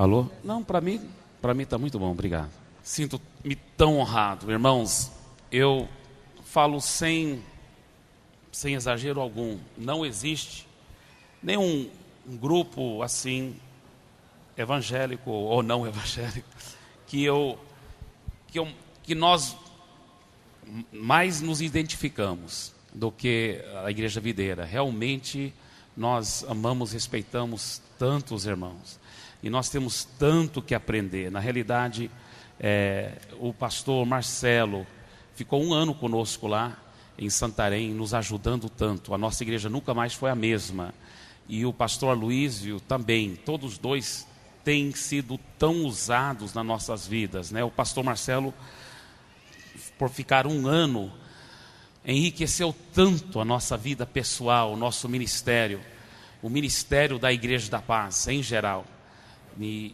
Alô? Não, para mim está muito bom, obrigado. Sinto-me tão honrado. Irmãos, eu falo sem exagero algum. Não existe nenhum grupo assim, evangélico ou não evangélico, que nós mais nos identificamos do que a Igreja Videira. Realmente nós amamos, respeitamos tanto os irmãos. E nós temos tanto que aprender. Na realidade, o pastor Marcelo ficou 1 ano conosco lá em Santarém, nos ajudando tanto. A nossa igreja nunca mais foi a mesma. E o pastor Aloísio também. Todos dois têm sido tão usados nas nossas vidas, né? O pastor Marcelo, por ficar 1 ano, enriqueceu tanto a nossa vida pessoal, o nosso ministério, o ministério da Igreja da Paz, em geral. E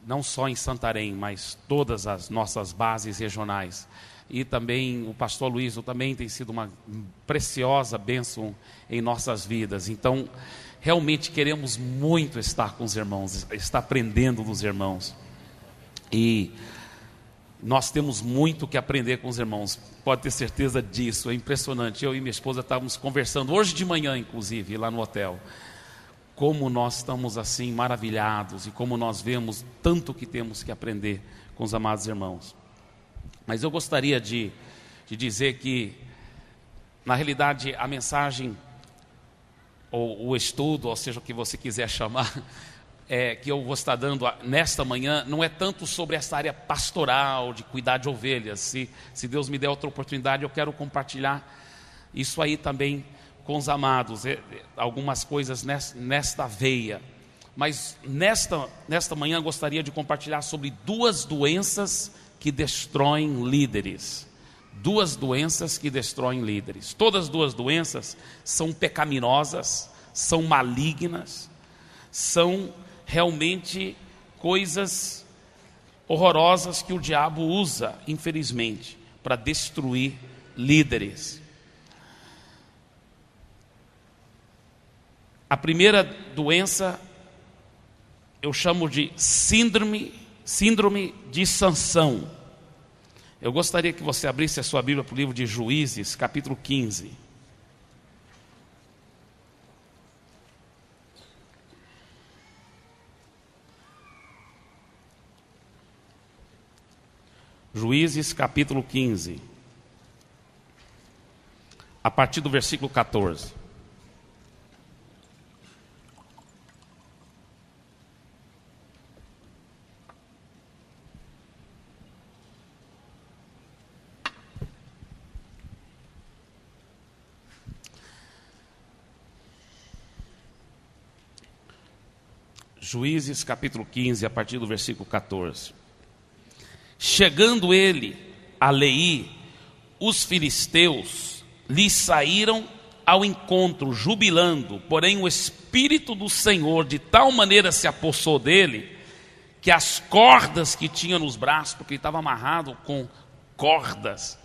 não só em Santarém, mas todas as nossas bases regionais. E também o pastor Luiz também tem sido uma preciosa bênção em nossas vidas. Então, realmente queremos muito estar com os irmãos, estar aprendendo dos irmãos. E nós temos muito que aprender com os irmãos, pode ter certeza disso, é impressionante. Eu e minha esposa estávamos conversando, hoje de manhã inclusive, lá no hotel. Como nós estamos assim maravilhados e como nós vemos tanto que temos que aprender com os amados irmãos. Mas eu gostaria de dizer que, na realidade, a mensagem, ou o estudo, ou seja, o que você quiser chamar, que eu vou estar dando nesta manhã, não é tanto sobre essa área pastoral, de cuidar de ovelhas. Se Deus me der outra oportunidade, eu quero compartilhar isso aí também com os amados, algumas coisas nesta veia. Mas nesta manhã eu gostaria de compartilhar sobre 2 doenças que destroem líderes. 2 doenças que destroem líderes. Todas as 2 doenças são pecaminosas, são malignas, são realmente coisas horrorosas que o diabo usa, infelizmente, para destruir líderes. A primeira doença eu chamo de síndrome de Sansão. Eu gostaria que você abrisse a sua Bíblia para o livro de Juízes, capítulo 15. Juízes, capítulo 15. A partir do versículo 14. Juízes capítulo 15, a partir do versículo 14. Chegando ele a Leí, os filisteus lhe saíram ao encontro, jubilando, porém o Espírito do Senhor de tal maneira se apossou dele, que as cordas que tinha nos braços, porque ele estava amarrado com cordas,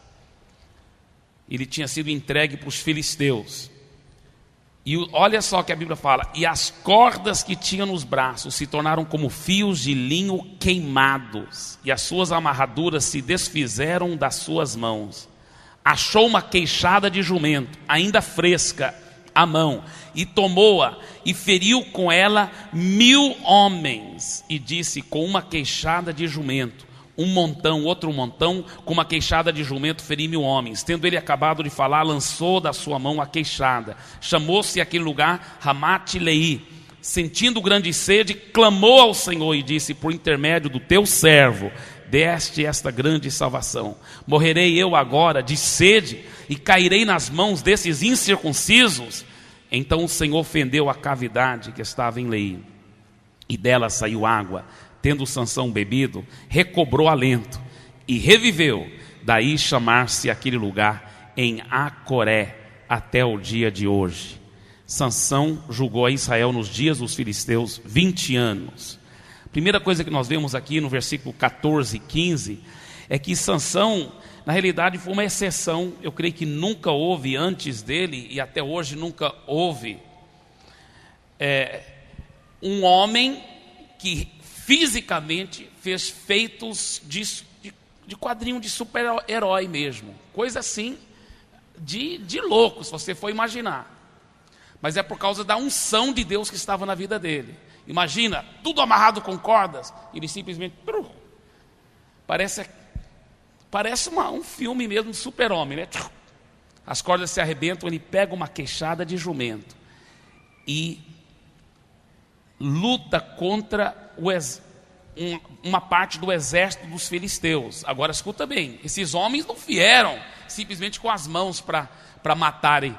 ele tinha sido entregue para os filisteus. E olha só o que a Bíblia fala: e as cordas que tinha nos braços se tornaram como fios de linho queimados, e as suas amarraduras se desfizeram das suas mãos. Achou uma queixada de jumento, ainda fresca, à mão, e tomou-a, e feriu com ela 1000 homens, e disse: com uma queixada de jumento, um montão, outro montão, com uma queixada de jumento, feri 1000 homens. Tendo ele acabado de falar, lançou da sua mão a queixada. Chamou-se aquele lugar Ramate-Leí. Sentindo grande sede, clamou ao Senhor e disse: por intermédio do teu servo, deste esta grande salvação. Morrerei eu agora de sede e cairei nas mãos desses incircuncisos? Então o Senhor fendeu a cavidade que estava em Leí, e dela saiu água. Tendo Sansão bebido, recobrou alento e reviveu. Daí chamar-se aquele lugar em Acoré até o dia de hoje. Sansão julgou a Israel nos dias dos filisteus 20 anos. Primeira coisa que nós vemos aqui no versículo 14 e 15 é que Sansão, na realidade, foi uma exceção. Eu creio que nunca houve antes dele, e até hoje nunca houve, um homem que fisicamente fez feitos de quadrinho de super-herói mesmo. Coisa assim de louco, se você for imaginar. Mas é por causa da unção de Deus que estava na vida dele. Imagina, tudo amarrado com cordas, ele simplesmente... Parece um filme mesmo, um super-homem, né? As cordas se arrebentam, ele pega uma queixada de jumento e luta contra uma parte do exército dos filisteus. Agora escuta bem, esses homens não vieram simplesmente com as mãos para matarem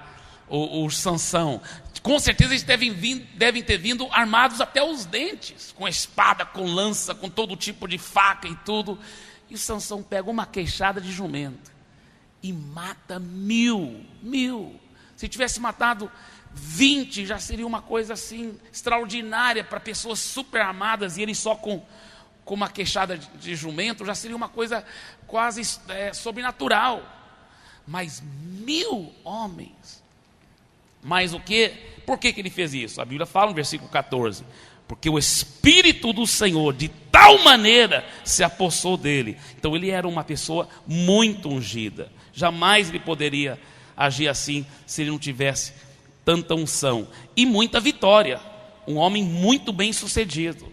o Sansão. Com certeza eles devem ter vindo armados até os dentes, com espada, com lança, com todo tipo de faca e tudo. E o Sansão pega uma queixada de jumento e mata 1000. Se tivesse matado 20, já seria uma coisa assim extraordinária para pessoas super armadas, e ele só com uma queixada de jumento já seria uma coisa quase sobrenatural. Mas 1000 homens. Mas o que? Por que ele fez isso? A Bíblia fala no versículo 14: porque o Espírito do Senhor de tal maneira se apossou dele. Então ele era uma pessoa muito ungida. Jamais ele poderia agir assim se ele não tivesse tanta unção e muita vitória. Um homem muito bem sucedido.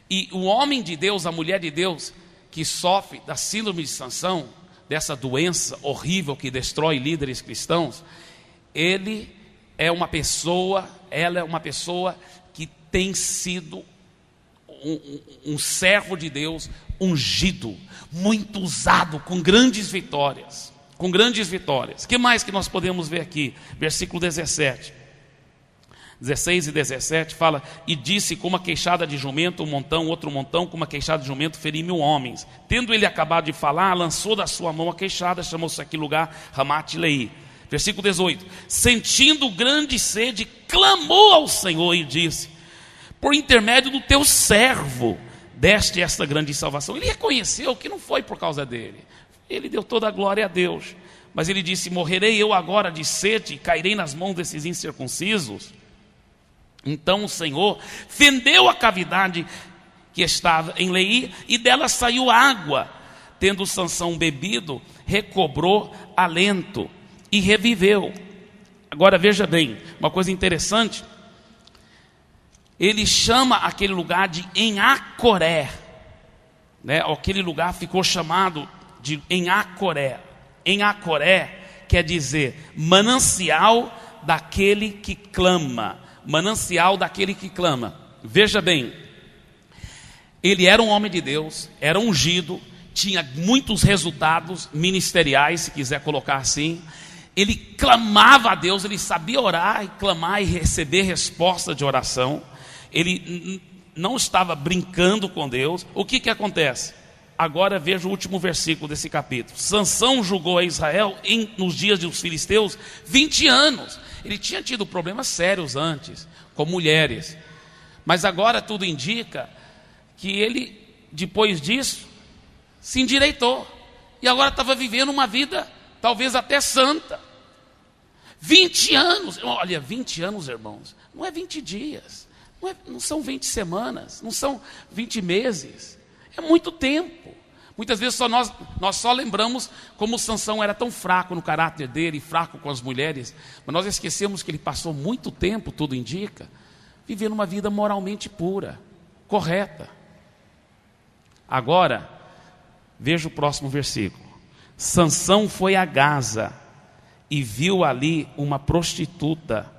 E o homem de Deus, a mulher de Deus, que sofre da síndrome de Sansão, dessa doença horrível que destrói líderes cristãos, ela é uma pessoa que tem sido um servo de Deus ungido, muito usado, com grandes vitórias. O que mais que nós podemos ver aqui? Versículo 16 e 17 fala: e disse com uma queixada de jumento um montão, outro montão com uma queixada de jumento feri 1000 homens. Tendo ele acabado de falar, lançou da sua mão a queixada, chamou-se aquele lugar Ramat-Leí. Versículo 18: sentindo grande sede, clamou ao Senhor e disse: por intermédio do teu servo deste esta grande salvação. Ele reconheceu que não foi por causa dele, ele deu toda a glória a Deus, mas ele disse: morrerei eu agora de sede e cairei nas mãos desses incircuncisos? Então o Senhor fendeu a cavidade que estava em Leí, e dela saiu água. Tendo Sansão bebido, recobrou alento e reviveu. Agora veja bem, uma coisa interessante: ele chama aquele lugar de Em-Acoré, né? Aquele lugar ficou chamado de Em-Acoré. Em-Acoré quer dizer manancial daquele que clama. Manancial daquele que clama. Veja bem, ele era um homem de Deus, era ungido, tinha muitos resultados ministeriais, se quiser colocar assim. Ele clamava a Deus, ele sabia orar e clamar e receber resposta de oração. Ele não estava brincando com Deus. O que acontece? Agora veja o último versículo desse capítulo. Sansão julgou a Israel nos dias dos filisteus 20 anos. Ele tinha tido problemas sérios antes, com mulheres. Mas agora tudo indica que ele, depois disso, se endireitou. E agora estava vivendo uma vida, talvez até santa. 20 anos. Olha, 20 anos, irmãos, não é 20 dias. Não são 20 semanas. Não são 20 meses. É muito tempo. Muitas vezes nós só lembramos como Sansão era tão fraco no caráter dele, fraco com as mulheres, mas nós esquecemos que ele passou muito tempo, tudo indica, vivendo uma vida moralmente pura, correta. Agora, veja o próximo versículo. Sansão foi a Gaza e viu ali uma prostituta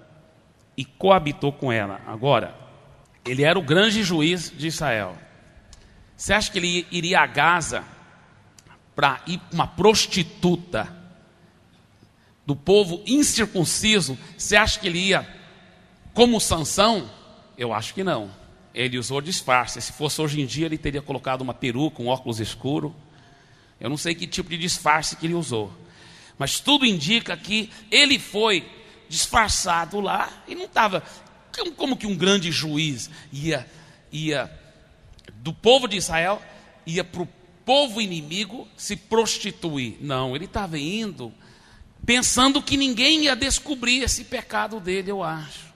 e coabitou com ela. Agora, ele era o grande juiz de Israel. Você acha que ele iria a Gaza para ir para uma prostituta do povo incircunciso? Você acha que ele ia como Sansão? Eu acho que não. Ele usou disfarce. Se fosse hoje em dia, ele teria colocado uma peruca, um óculos escuro. Eu não sei que tipo de disfarce que ele usou, mas tudo indica que ele foi disfarçado lá e não estava como que um grande juiz ia do povo de Israel, ia para o povo inimigo se prostituir. Não, ele estava indo pensando que ninguém ia descobrir esse pecado dele, eu acho.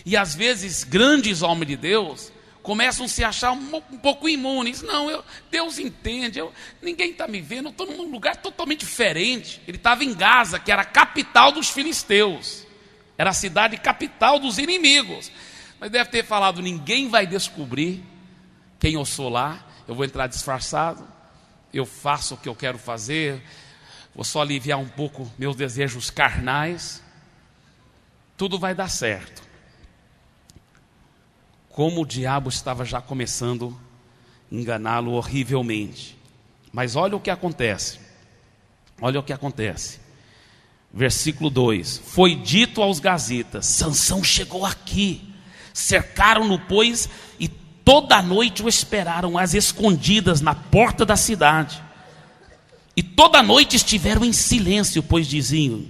E às vezes grandes homens de Deus começam a se achar um pouco imunes. Não, Deus entende, ninguém está me vendo, eu estou num lugar totalmente diferente. Ele estava em Gaza, que era a capital dos filisteus, era a cidade capital dos inimigos. Mas deve ter falado, ninguém vai descobrir quem eu sou lá, eu vou entrar disfarçado, eu faço o que eu quero fazer, vou só aliviar um pouco meus desejos carnais, tudo vai dar certo. Como o diabo estava já começando a enganá-lo horrivelmente. Mas olha o que acontece. Olha o que acontece. Versículo 2. Foi dito aos gazitas: Sansão chegou aqui. Cercaram-no, pois, e toda a noite o esperaram às escondidas na porta da cidade. E toda a noite estiveram em silêncio, pois diziam: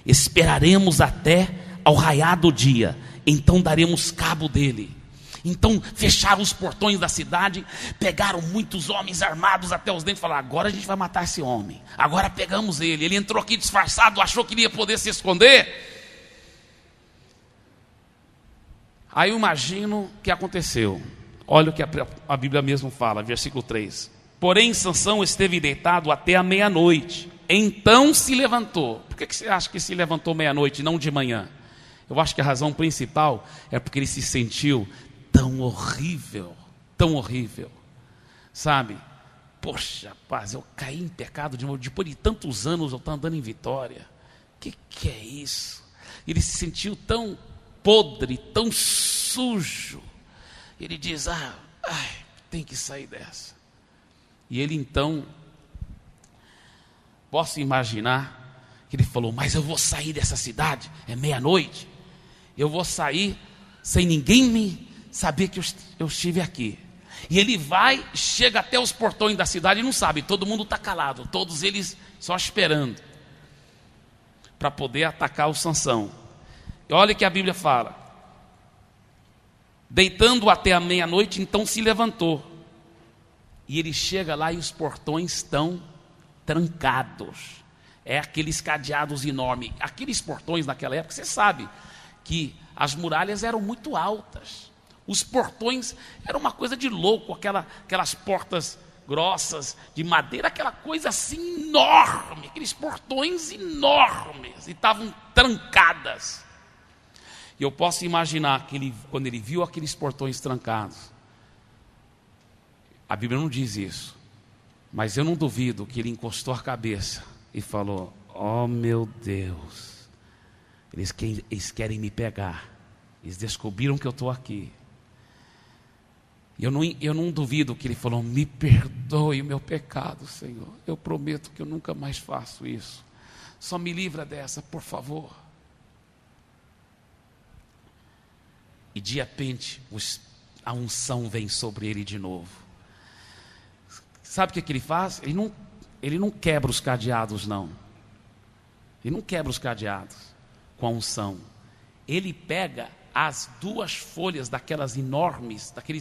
esperaremos até ao raiar do dia, então daremos cabo dele. Então fecharam os portões da cidade, pegaram muitos homens armados até os dentes e falaram: agora a gente vai matar esse homem, agora pegamos ele. Ele entrou aqui disfarçado, achou que ia poder se esconder. Aí eu imagino o que aconteceu. Olha o que a Bíblia mesmo fala, versículo 3. Porém Sansão esteve deitado até a meia-noite, então se levantou. Por que você acha que se levantou meia-noite e não de manhã? Eu acho que a razão principal é porque ele se sentiu tão horrível, sabe? Poxa, rapaz, eu caí em pecado de novo, depois de tantos anos eu estou andando em vitória. Que é isso? Ele se sentiu tão podre, tão sujo. Ele diz: tem que sair dessa. E ele então, posso imaginar que ele falou: mas eu vou sair dessa cidade, é meia-noite, eu vou sair sem ninguém me saber que eu estive aqui. E ele vai, chega até os portões da cidade e não sabe, todo mundo está calado, todos eles só esperando para poder atacar o Sansão. E olha o que a Bíblia fala: deitando até a meia-noite, então se levantou. E ele chega lá e os portões estão trancados. É aqueles cadeados enormes. Aqueles portões naquela época, você sabe que as muralhas eram muito altas. Os portões eram uma coisa de louco, aquelas portas grossas de madeira, aquela coisa assim enorme, aqueles portões enormes, e estavam trancadas. E eu posso imaginar que quando ele viu aqueles portões trancados, a Bíblia não diz isso, mas eu não duvido que ele encostou a cabeça e falou: oh meu Deus, eles querem me pegar, eles descobriram que eu estou aqui. Eu não duvido que ele falou: me perdoe o meu pecado, Senhor, eu prometo que eu nunca mais faço isso, só me livra dessa, por favor. E de repente a unção vem sobre ele de novo. Sabe o que ele faz? Ele não quebra os cadeados, não. Ele não quebra os cadeados com a unção. Ele pega as duas folhas daqueles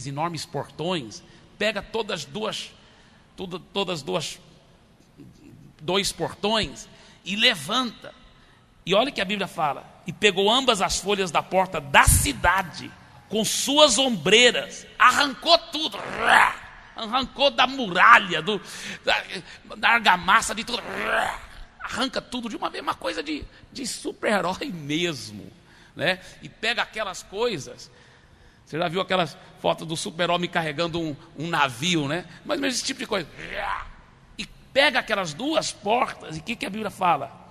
enormes portões, pega dois portões e levanta. E olha o que a Bíblia fala: e pegou ambas as folhas da porta da cidade, com suas ombreiras, arrancou tudo, arrancou da muralha, da argamassa, de tudo, arranca tudo de uma vez, uma coisa de super-herói mesmo, né? E pega aquelas coisas. Você já viu aquelas fotos do super-homem carregando um navio, né? Mas esse tipo de coisa. E pega aquelas duas portas, e o que a Bíblia fala?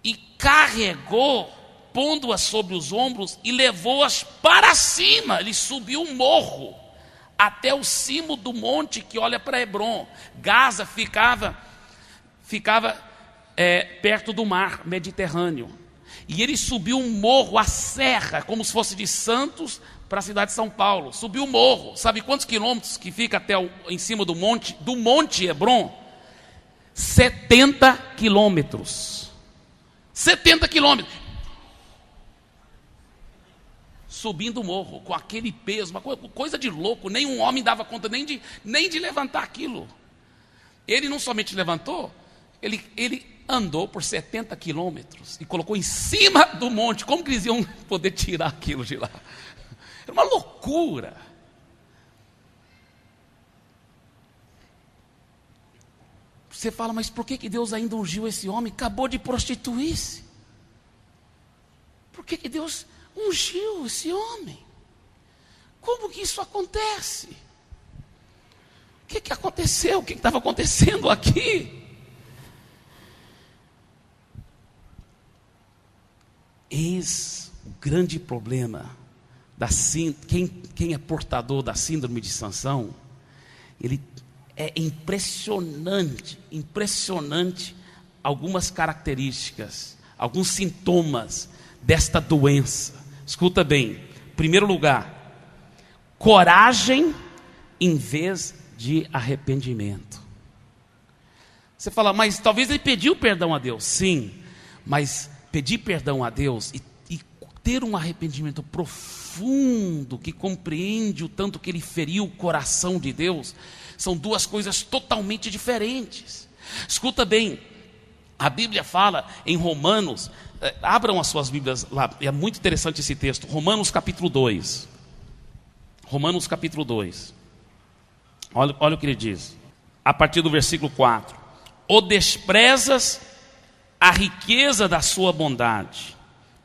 E carregou, pondo-as sobre os ombros, e levou-as para cima. Ele subiu um morro até o cimo do monte que olha para Hebrom. Gaza ficava perto do mar Mediterrâneo. E ele subiu um morro, a serra, como se fosse de Santos para a cidade de São Paulo. Subiu o morro. Sabe quantos quilômetros que fica até em cima do monte Hebrom? 70 quilômetros. 70 quilômetros. Subindo o morro, com aquele peso, uma coisa de louco. Nenhum homem dava conta nem de levantar aquilo. Ele não somente levantou, ele andou por 70 quilômetros e colocou em cima do monte. Como que eles iam poder tirar aquilo de lá? Era uma loucura. Você fala, mas por que Deus ainda ungiu esse homem? Acabou de prostituir-se. Por que Deus ungiu esse homem? Como que isso acontece? O que aconteceu? O que estava acontecendo aqui? Eis o grande problema da quem é portador da síndrome de Sansão. Ele é impressionante algumas características, alguns sintomas desta doença. Escuta bem. Em primeiro lugar, coragem em vez de arrependimento. Você fala, mas talvez ele pediu perdão a Deus. Sim, mas pedir perdão a Deus e ter um arrependimento profundo, que compreende o tanto que ele feriu o coração de Deus, são duas coisas totalmente diferentes. Escuta bem, a Bíblia fala em Romanos, abram as suas Bíblias lá, é muito interessante esse texto, Romanos capítulo 2. Romanos capítulo 2. Olha o que ele diz, a partir do versículo 4. Ou desprezas a riqueza da sua bondade,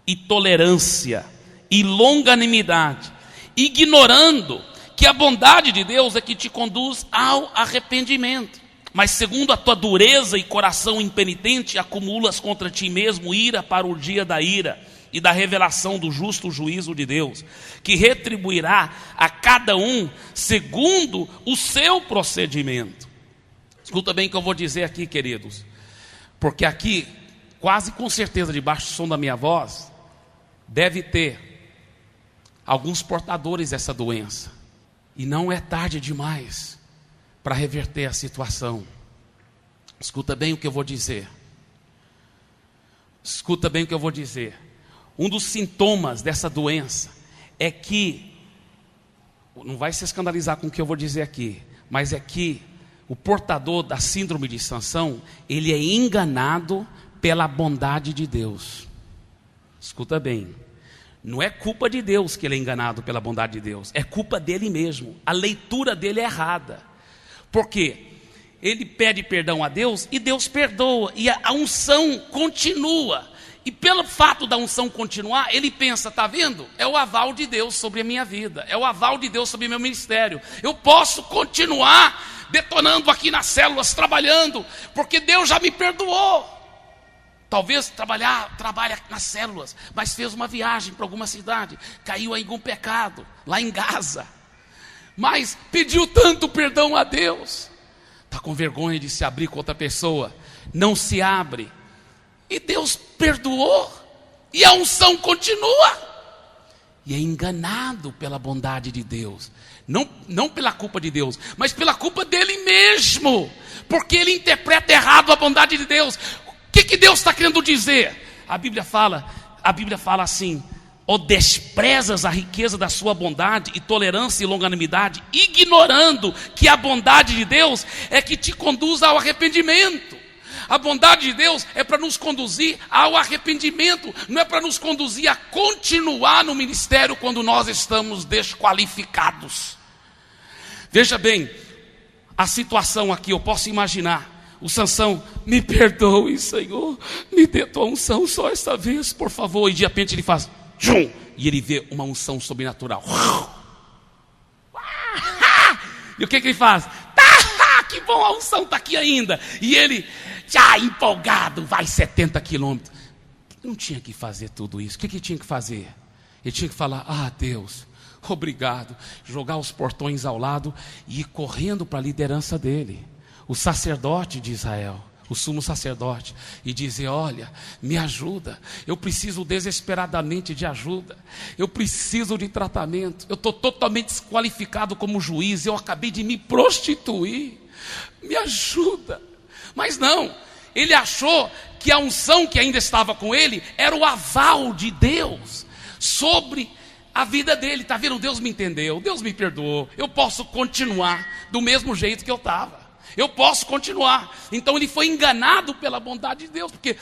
e tolerância, e longanimidade, ignorando que a bondade de Deus é que te conduz ao arrependimento. Mas segundo a tua dureza e coração impenitente, acumulas contra ti mesmo ira para o dia da ira e da revelação do justo juízo de Deus, que retribuirá a cada um segundo o seu procedimento. Escuta bem o que eu vou dizer aqui, queridos, porque aqui, quase com certeza, debaixo do som da minha voz, deve ter alguns portadores dessa doença. E não é tarde demais para reverter a situação. Escuta bem o que eu vou dizer. Escuta bem o que eu vou dizer. Um dos sintomas dessa doença é que, não vai se escandalizar com o que eu vou dizer aqui, mas é que o portador da síndrome de Sansão, ele é enganado pela bondade de Deus. Escuta bem. Não é culpa de Deus que ele é enganado pela bondade de Deus. É culpa dele mesmo. A leitura dele é errada. Por quê? Ele pede perdão a Deus e Deus perdoa. E a unção continua. E pelo fato da unção continuar, ele pensa, está vendo? É o aval de Deus sobre a minha vida. É o aval de Deus sobre o meu ministério. Eu posso continuar detonando aqui nas células, trabalhando, porque Deus já me perdoou. Talvez trabalha nas células, mas fez uma viagem para alguma cidade, caiu em algum pecado, lá em Gaza, mas pediu tanto perdão a Deus, está com vergonha de se abrir com outra pessoa, não se abre, e Deus perdoou, e a unção continua, e é enganado pela bondade de Deus, não pela culpa de Deus, mas pela culpa dele mesmo, porque ele interpreta errado a bondade de Deus. O que Deus está querendo dizer? A Bíblia fala assim, ou desprezas a riqueza da sua bondade e tolerância e longanimidade, ignorando que a bondade de Deus é que te conduz ao arrependimento. A bondade de Deus é para nos conduzir ao arrependimento, não é para nos conduzir a continuar no ministério quando nós estamos desqualificados. Veja bem, a situação aqui, eu posso imaginar, o Sansão, me perdoe, Senhor, me dê tua unção só esta vez, por favor. E de repente ele faz, tchum, e ele vê uma unção sobrenatural. E o que ele faz? Que bom, a unção está aqui ainda. E ele, já empolgado, vai 70 quilômetros. Não tinha que fazer tudo isso. O que ele tinha que fazer? Ele tinha que falar, Deus, obrigado. Jogar os portões ao lado e ir correndo para a liderança dele. O sacerdote de Israel, o sumo sacerdote, e dizer, olha, me ajuda, eu preciso desesperadamente de ajuda, eu preciso de tratamento, eu estou totalmente desqualificado como juiz, eu acabei de me prostituir, me ajuda. Mas não, ele achou que a unção que ainda estava com ele era o aval de Deus sobre a vida dele. Está vendo? Deus me entendeu, Deus me perdoou, eu posso continuar do mesmo jeito que eu estava. Eu posso continuar. Então ele foi enganado pela bondade de Deus, porque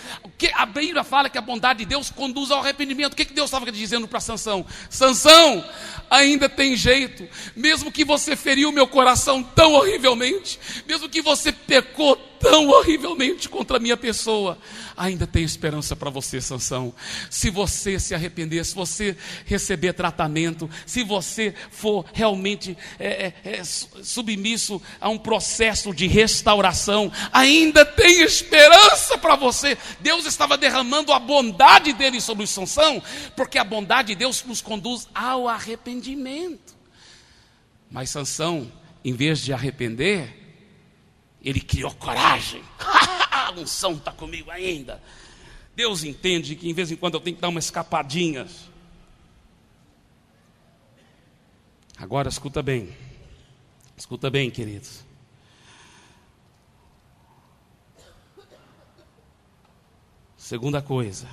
a Bíblia fala que a bondade de Deus conduz ao arrependimento. O que Deus estava dizendo para Sansão? Sansão, ainda tem jeito, mesmo que você feriu meu coração tão horrivelmente, mesmo que você pecou tão horrivelmente contra a minha pessoa, ainda tem esperança para você, Sansão. Se você se arrepender, se você receber tratamento, se você for realmente submisso a um processo de restauração, ainda tem esperança para você. Deus estava derramando a bondade dele sobre o Sansão, porque a bondade de Deus nos conduz ao arrependimento. Mas Sansão, em vez de arrepender, ele criou coragem. A unção está comigo ainda. Deus entende que em vez em quando eu tenho que dar uma escapadinha. Agora escuta bem, queridos. Segunda coisa,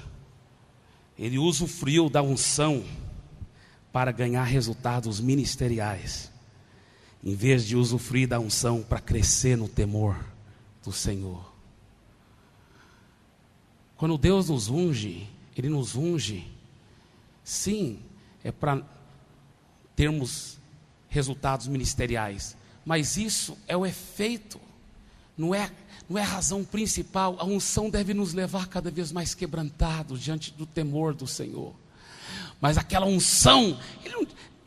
ele usufruiu da unção para ganhar resultados ministeriais, em vez de usufruir da unção para crescer no temor do Senhor. Quando Deus nos unge, Ele nos unge, sim, é para termos resultados ministeriais, mas isso é o efeito, não é a razão principal. A unção deve nos levar cada vez mais quebrantados diante do temor do Senhor. Mas aquela unção,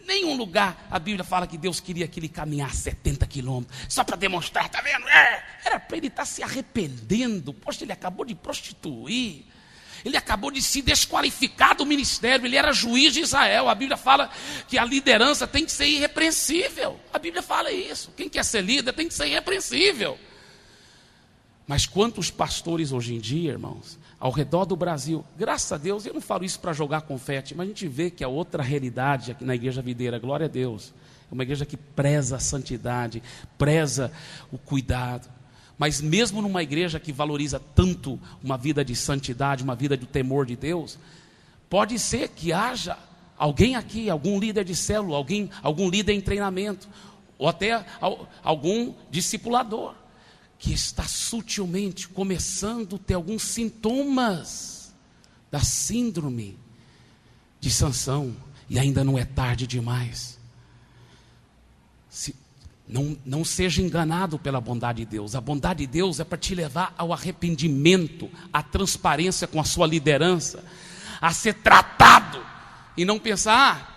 nenhum lugar a Bíblia fala que Deus queria que ele caminhasse 70 quilômetros, só para demonstrar, está vendo? Era para ele estar se arrependendo. Poxa, ele acabou de prostituir, ele acabou de se desqualificar do ministério, ele era juiz de Israel. A Bíblia fala que a liderança tem que ser irrepreensível. A Bíblia fala isso, quem quer ser líder tem que ser irrepreensível. Mas quantos pastores hoje em dia, irmãos, ao redor do Brasil, graças a Deus, eu não falo isso para jogar confete, mas a gente vê que a outra realidade aqui na Igreja Videira, glória a Deus, é uma igreja que preza a santidade, preza o cuidado. Mas mesmo numa igreja que valoriza tanto uma vida de santidade, uma vida de temor de Deus, pode ser que haja alguém aqui, algum líder de célula, algum líder em treinamento, ou até algum discipulador, que está sutilmente começando a ter alguns sintomas da síndrome de Sansão, e ainda não é tarde demais. Não seja enganado pela bondade de Deus. A bondade de Deus é para te levar ao arrependimento, à transparência com a sua liderança, a ser tratado, e não pensar,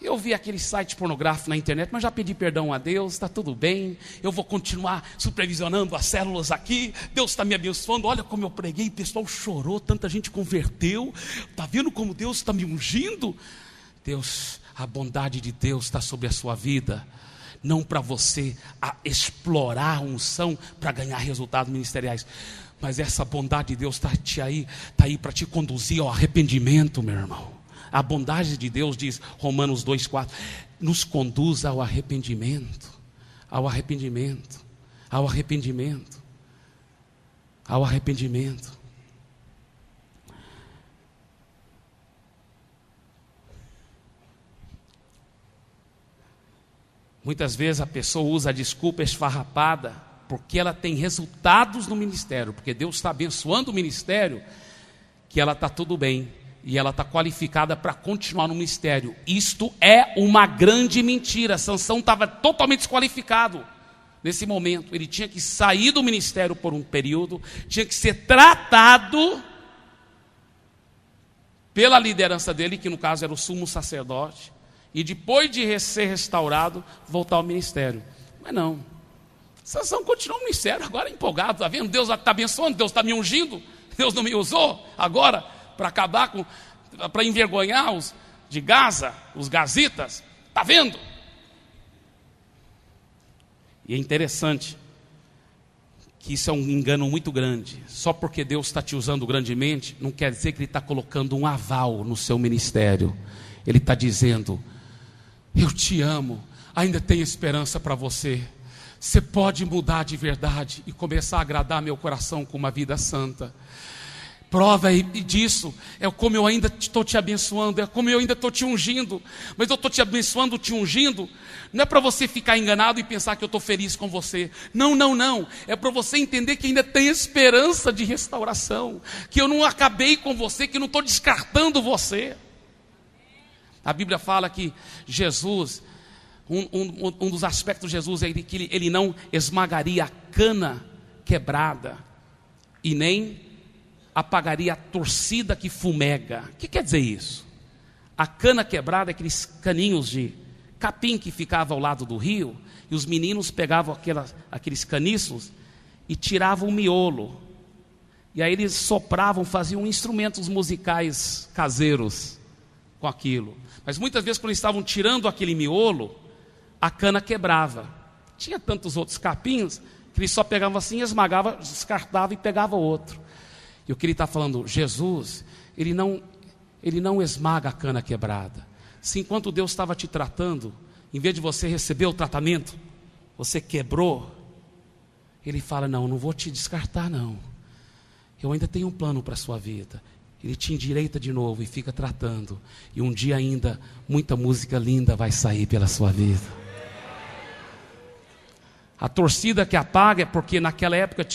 eu vi aquele site pornográfico na internet, mas já pedi perdão a Deus, está tudo bem, eu vou continuar supervisionando as células aqui, Deus está me abençoando, olha como eu preguei, o pessoal chorou, tanta gente converteu, está vendo como Deus está me ungindo? Deus, a bondade de Deus está sobre a sua vida, não para você explorar a unção para ganhar resultados ministeriais, mas essa bondade de Deus está aí para te conduzir ao arrependimento, meu irmão. A bondade de Deus, diz Romanos 2,4, nos conduz ao arrependimento, ao arrependimento, ao arrependimento, ao arrependimento. Muitas vezes a pessoa usa a desculpa esfarrapada, porque ela tem resultados no ministério, porque Deus está abençoando o ministério, que ela está tudo bem. E ela está qualificada para continuar no ministério. Isto é uma grande mentira. Sansão estava totalmente desqualificado nesse momento. Ele tinha que sair do ministério por um período, tinha que ser tratado pela liderança dele, que no caso era o sumo sacerdote, e depois de ser restaurado, voltar ao ministério. Mas não, Sansão continuou no ministério, agora empolgado, está vendo? Deus está abençoando, Deus está me ungindo, Deus não me usou agora para acabar com, para envergonhar os de Gaza, os gazitas, está vendo? E é interessante que isso é um engano muito grande. Só porque Deus está te usando grandemente, não quer dizer que Ele está colocando um aval no seu ministério. Ele está dizendo, eu te amo, ainda tem esperança para você. Você pode mudar de verdade e começar a agradar meu coração com uma vida santa. Prova disso é como eu ainda estou te abençoando, é como eu ainda estou te ungindo. Mas eu estou te abençoando, te ungindo, não é para você ficar enganado e pensar que eu estou feliz com você. Não, não, não. É para você entender que ainda tem esperança de restauração, que eu não acabei com você, que eu não estou descartando você. A Bíblia fala que Jesus, um dos aspectos de Jesus é que ele não esmagaria a cana quebrada e nem apagaria a torcida que fumega. O que quer dizer isso? A cana quebrada é aqueles caninhos de capim que ficava ao lado do rio, e os meninos pegavam aqueles caniços e tiravam o miolo, e aí eles sopravam, faziam instrumentos musicais caseiros com aquilo. Mas muitas vezes quando eles estavam tirando aquele miolo, a cana quebrava. Tinha tantos outros capinhos que eles só pegavam assim, esmagavam, descartavam e pegavam outro. E o que ele está falando, Jesus, ele não esmaga a cana quebrada. Se enquanto Deus estava te tratando, em vez de você receber o tratamento, você quebrou, ele fala, não vou te descartar não. Eu ainda tenho um plano para a sua vida. Ele te endireita de novo e fica tratando. E um dia ainda, muita música linda vai sair pela sua vida. A torcida que apaga é porque naquela época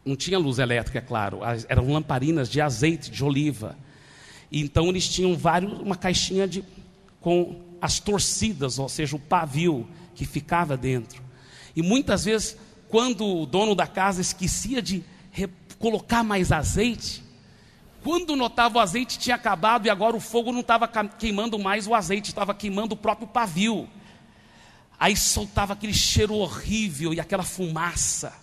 não tinha luz elétrica, é claro, eram lamparinas de azeite de oliva. E então eles tinham uma caixinha com as torcidas, ou seja, o pavio que ficava dentro. E muitas vezes, quando o dono da casa esquecia de colocar mais azeite, quando notava o azeite tinha acabado e agora o fogo não estava queimando mais o azeite, estava queimando o próprio pavio. Aí soltava aquele cheiro horrível e aquela fumaça.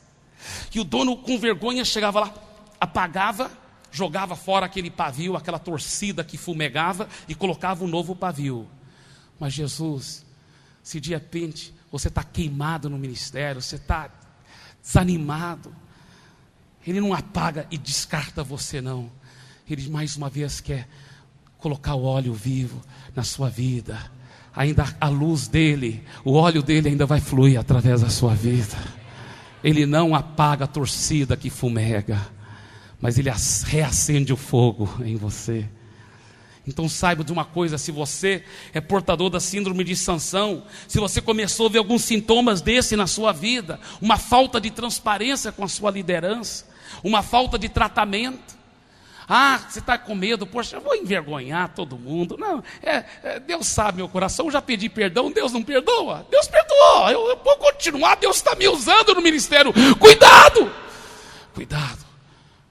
E o dono com vergonha chegava lá, apagava, jogava fora aquele pavio, aquela torcida que fumegava e colocava um novo pavio. Mas Jesus, se de repente você está queimado no ministério, você está desanimado, Ele não apaga e descarta você não. Ele mais uma vez quer colocar o óleo vivo na sua vida. Ainda a luz dele, o óleo dele ainda vai fluir através da sua vida. Ele não apaga a torcida que fumega, mas ele reacende o fogo em você. Então saiba de uma coisa, se você é portador da síndrome de Sansão, se você começou a ver alguns sintomas desse na sua vida, uma falta de transparência com a sua liderança, uma falta de tratamento, você está com medo, poxa, eu vou envergonhar todo mundo. Não, Deus sabe meu coração, eu já pedi perdão, Deus não perdoa. Deus perdoou, eu vou continuar, Deus está me usando no ministério. Cuidado,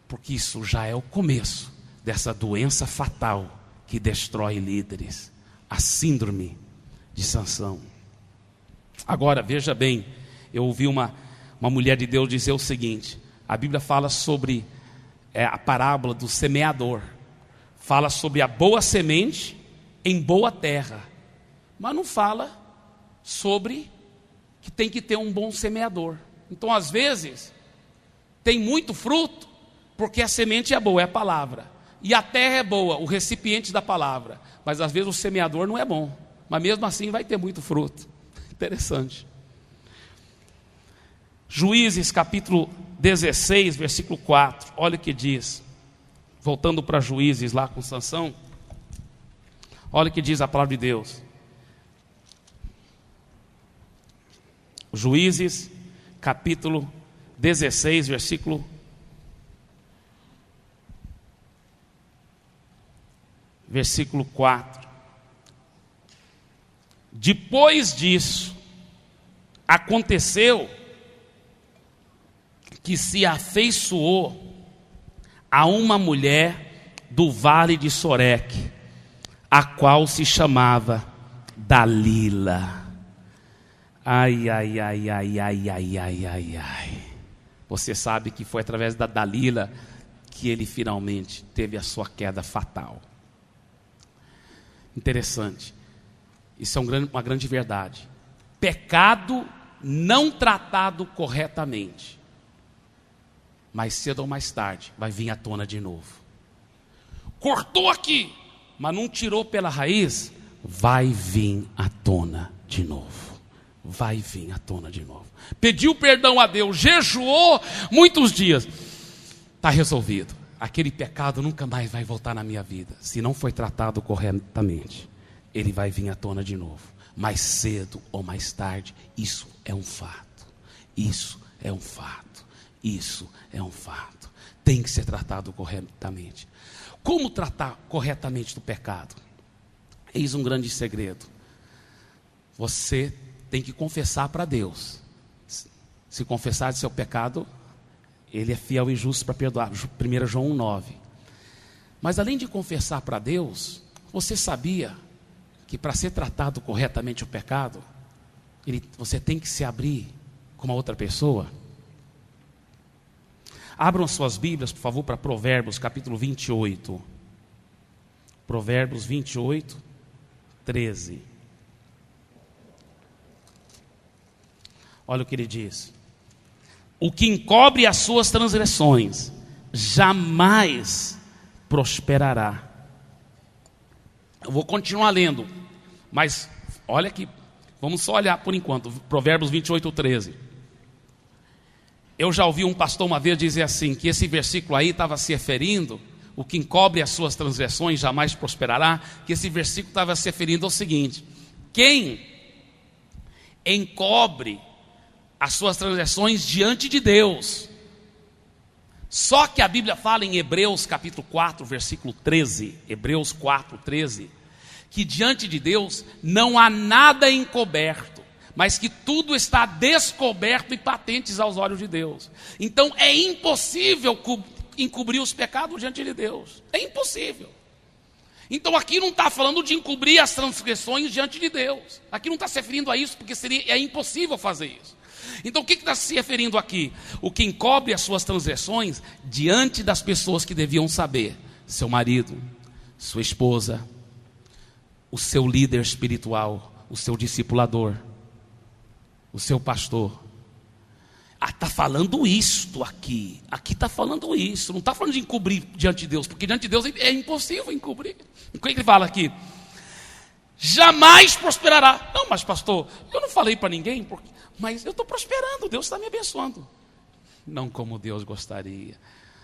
porque isso já é o começo dessa doença fatal que destrói líderes, a síndrome de Sansão. Agora, veja bem, eu ouvi uma mulher de Deus dizer o seguinte, a Bíblia fala sobre a parábola do semeador, fala sobre a boa semente em boa terra, mas não fala sobre que tem que ter um bom semeador. Então às vezes tem muito fruto porque a semente é boa, é a palavra, e a terra é boa, o recipiente da palavra, mas às vezes o semeador não é bom, mas mesmo assim vai ter muito fruto. Interessante. Juízes capítulo 16, versículo 4, olha o que diz, voltando para Juízes lá com Sansão, olha o que diz a palavra de Deus. Juízes capítulo 16, versículo 4. Depois disso, aconteceu que se afeiçoou a uma mulher do vale de Soreque, a qual se chamava Dalila. Ai. Você sabe que foi através da Dalila que ele finalmente teve a sua queda fatal. Interessante. Isso é uma grande verdade. Pecado não tratado corretamente, mais cedo ou mais tarde, vai vir à tona de novo. Cortou aqui, mas não tirou pela raiz, vai vir à tona de novo. Vai vir à tona de novo. Pediu perdão a Deus, jejuou muitos dias. está resolvido. Aquele pecado nunca mais vai voltar na minha vida. Se não foi tratado corretamente, ele vai vir à tona de novo. Mais cedo ou mais tarde, isso é um fato. Isso é um fato. Isso é um fato. Tem que ser tratado corretamente. Como tratar corretamente do pecado? Eis um grande segredo. Você tem que confessar para Deus. Se confessar de seu pecado, Ele é fiel e justo para perdoar. 1 João 1,9. Mas além de confessar para Deus, você sabia que para ser tratado corretamente o pecado, você tem que se abrir com uma outra pessoa? Abram suas Bíblias, por favor, para Provérbios, capítulo 28. Provérbios 28, 13. Olha o que ele diz. O que encobre as suas transgressões jamais prosperará. Eu vou continuar lendo, mas olha aqui, vamos só olhar por enquanto, Provérbios 28, 13. Eu já ouvi um pastor uma vez dizer assim, que esse versículo aí estava se referindo, o que encobre as suas transgressões jamais prosperará, que esse versículo estava se referindo ao seguinte: quem encobre as suas transgressões diante de Deus. Só que a Bíblia fala em Hebreus capítulo 4, versículo 13, Hebreus 4, 13, que diante de Deus não há nada encoberto, mas que tudo está descoberto e patentes aos olhos de Deus. Então é impossível encobrir os pecados diante de Deus. É impossível. Então aqui não está falando de encobrir as transgressões diante de Deus. Aqui não está se referindo a isso, porque é impossível fazer isso. Então o que está se referindo aqui? O que encobre as suas transgressões diante das pessoas que deviam saber: seu marido, sua esposa, o seu líder espiritual, o seu discipulador, o seu pastor. Está falando isto aqui. Aqui está falando isso. Não está falando de encobrir diante de Deus, porque diante de Deus é impossível encobrir. O que ele fala aqui? Jamais prosperará. Não, mas pastor, eu não falei para ninguém, mas eu estou prosperando, Deus está me abençoando. Não como Deus gostaria.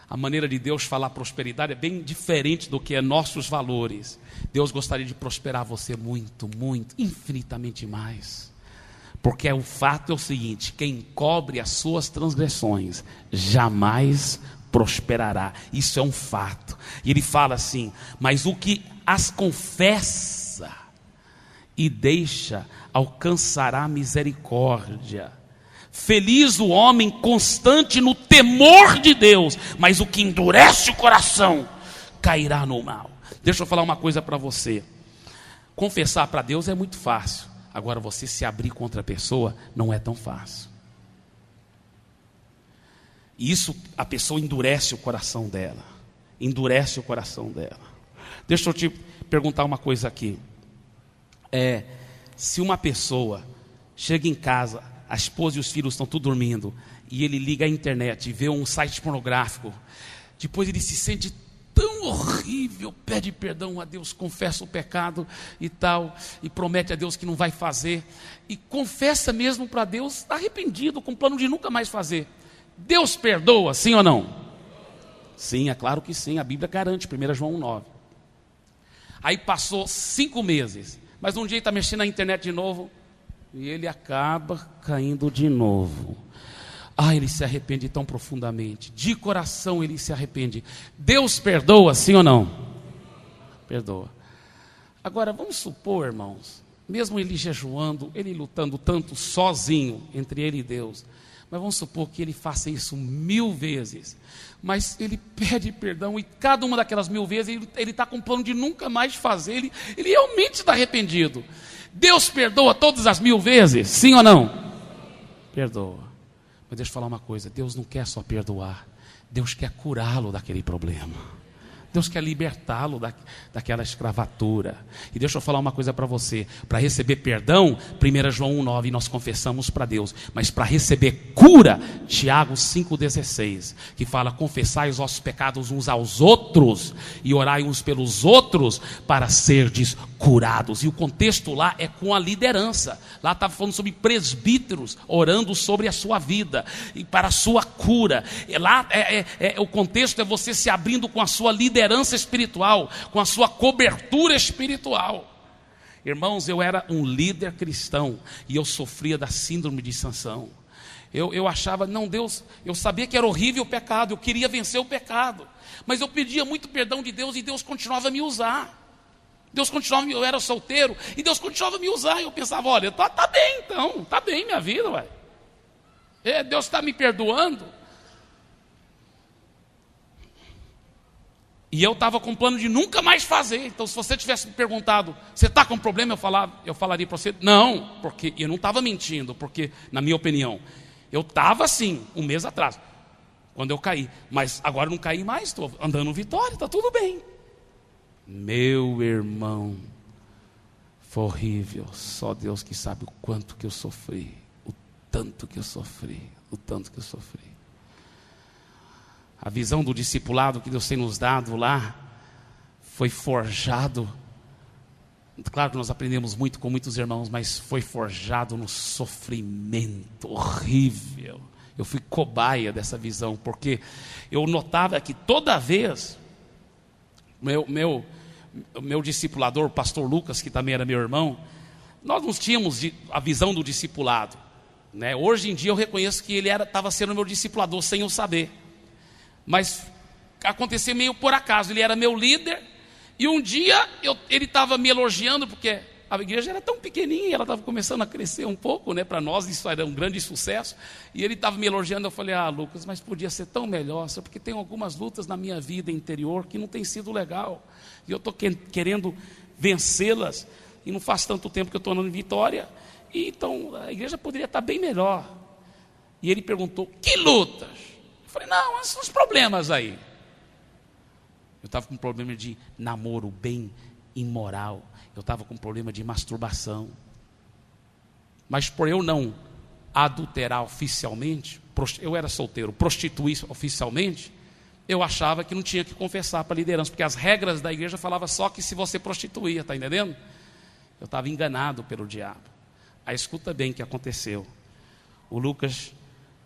A maneira de Deus falar prosperidade é bem diferente do que é nossos valores. Deus gostaria de prosperar você muito, muito, infinitamente mais. Porque o fato é o seguinte: quem cobre as suas transgressões jamais prosperará. Isso é um fato. E ele fala assim: mas o que as confessa e deixa alcançará misericórdia. Feliz o homem constante no temor de Deus, mas o que endurece o coração cairá no mal. Deixa eu falar uma coisa para você. Confessar para Deus é muito fácil. Agora você se abrir contra a pessoa não é tão fácil. E isso, a pessoa endurece o coração dela. Endurece o coração dela. Deixa eu te perguntar uma coisa aqui. Se uma pessoa chega em casa, a esposa e os filhos estão tudo dormindo, e ele liga a internet e vê um site pornográfico, depois ele se sente tão horrível, pede perdão a Deus, confessa o pecado e tal, e promete a Deus que não vai fazer, e confessa mesmo para Deus, arrependido, com plano de nunca mais fazer. Deus perdoa, sim ou não? Sim, é claro que sim, a Bíblia garante, 1 João 1,9. Aí passou 5 meses, mas um dia ele está mexendo na internet de novo, e ele acaba caindo de novo. Ele se arrepende tão profundamente, de coração ele se arrepende. Deus perdoa, sim ou não? Perdoa. Agora vamos supor, irmãos, mesmo ele jejuando, ele lutando tanto sozinho entre ele e Deus, mas vamos supor que ele faça isso 1000 vezes, mas ele pede perdão, e cada uma daquelas 1000 vezes ele está com plano de nunca mais fazer, ele realmente está arrependido. Deus perdoa todas as 1000 vezes, sim ou não? Perdoa. Mas deixa eu falar uma coisa: Deus não quer só perdoar, Deus quer curá-lo daquele problema. Deus quer libertá-lo daquela escravatura. E deixa eu falar uma coisa para você: para receber perdão, 1 João 1,9 nós confessamos para Deus, mas para receber cura, Tiago 5,16, que fala: confessai os vossos pecados uns aos outros e orai uns pelos outros para serdes curados. E o contexto lá é com a liderança. Lá estava falando sobre presbíteros orando sobre a sua vida e para a sua cura. E lá o contexto é você se abrindo com a sua liderança espiritual, com a sua cobertura espiritual. Irmãos, eu era um líder cristão e eu sofria da síndrome de Sansão. Eu achava, não, Deus, eu sabia que era horrível o pecado, eu queria vencer o pecado, mas eu pedia muito perdão de Deus e Deus continuava a me usar. Eu era solteiro e Deus continuava a me usar. E eu pensava, olha, tá bem então, está bem minha vida, ué. Deus está me perdoando. E eu estava com um plano de nunca mais fazer. Então, se você tivesse me perguntado, você está com problema? Eu falaria para você, não, porque eu não estava mentindo, porque, na minha opinião, eu estava assim, um mês atrás, quando eu caí. Mas agora eu não caí mais, estou andando em vitória, está tudo bem. Meu irmão, foi horrível. Só Deus que sabe o quanto que eu sofri, o tanto que eu sofri. A visão do discipulado que Deus tem nos dado lá foi forjado. Claro que nós aprendemos muito com muitos irmãos, mas foi forjado no sofrimento horrível. Eu fui cobaia dessa visão, porque eu notava que toda vez meu discipulador, o pastor Lucas, que também era meu irmão, nós não tínhamos a visão do discipulado, né? Hoje em dia eu reconheço que ele estava sendo meu discipulador sem eu saber, mas aconteceu meio por acaso. Ele era meu líder e um dia ele estava me elogiando, porque a igreja era tão pequenininha, ela estava começando a crescer um pouco, né? Para nós isso era um grande sucesso, e ele estava me elogiando. Eu falei, Lucas, mas podia ser tão melhor, só porque tem algumas lutas na minha vida interior que não tem sido legal, e eu estou querendo vencê-las, e não faz tanto tempo que eu estou andando em vitória, e então a igreja poderia estar bem melhor. E ele perguntou, que lutas? Eu falei, não, esses são os problemas aí. Eu estava com um problema de namoro bem imoral, eu estava com um problema de masturbação, mas por eu não adulterar oficialmente, eu era solteiro, prostituir oficialmente, eu achava que não tinha que confessar para a liderança, porque as regras da igreja falavam só que se você prostituía, está entendendo? Eu estava enganado pelo diabo. Aí escuta bem o que aconteceu. O Lucas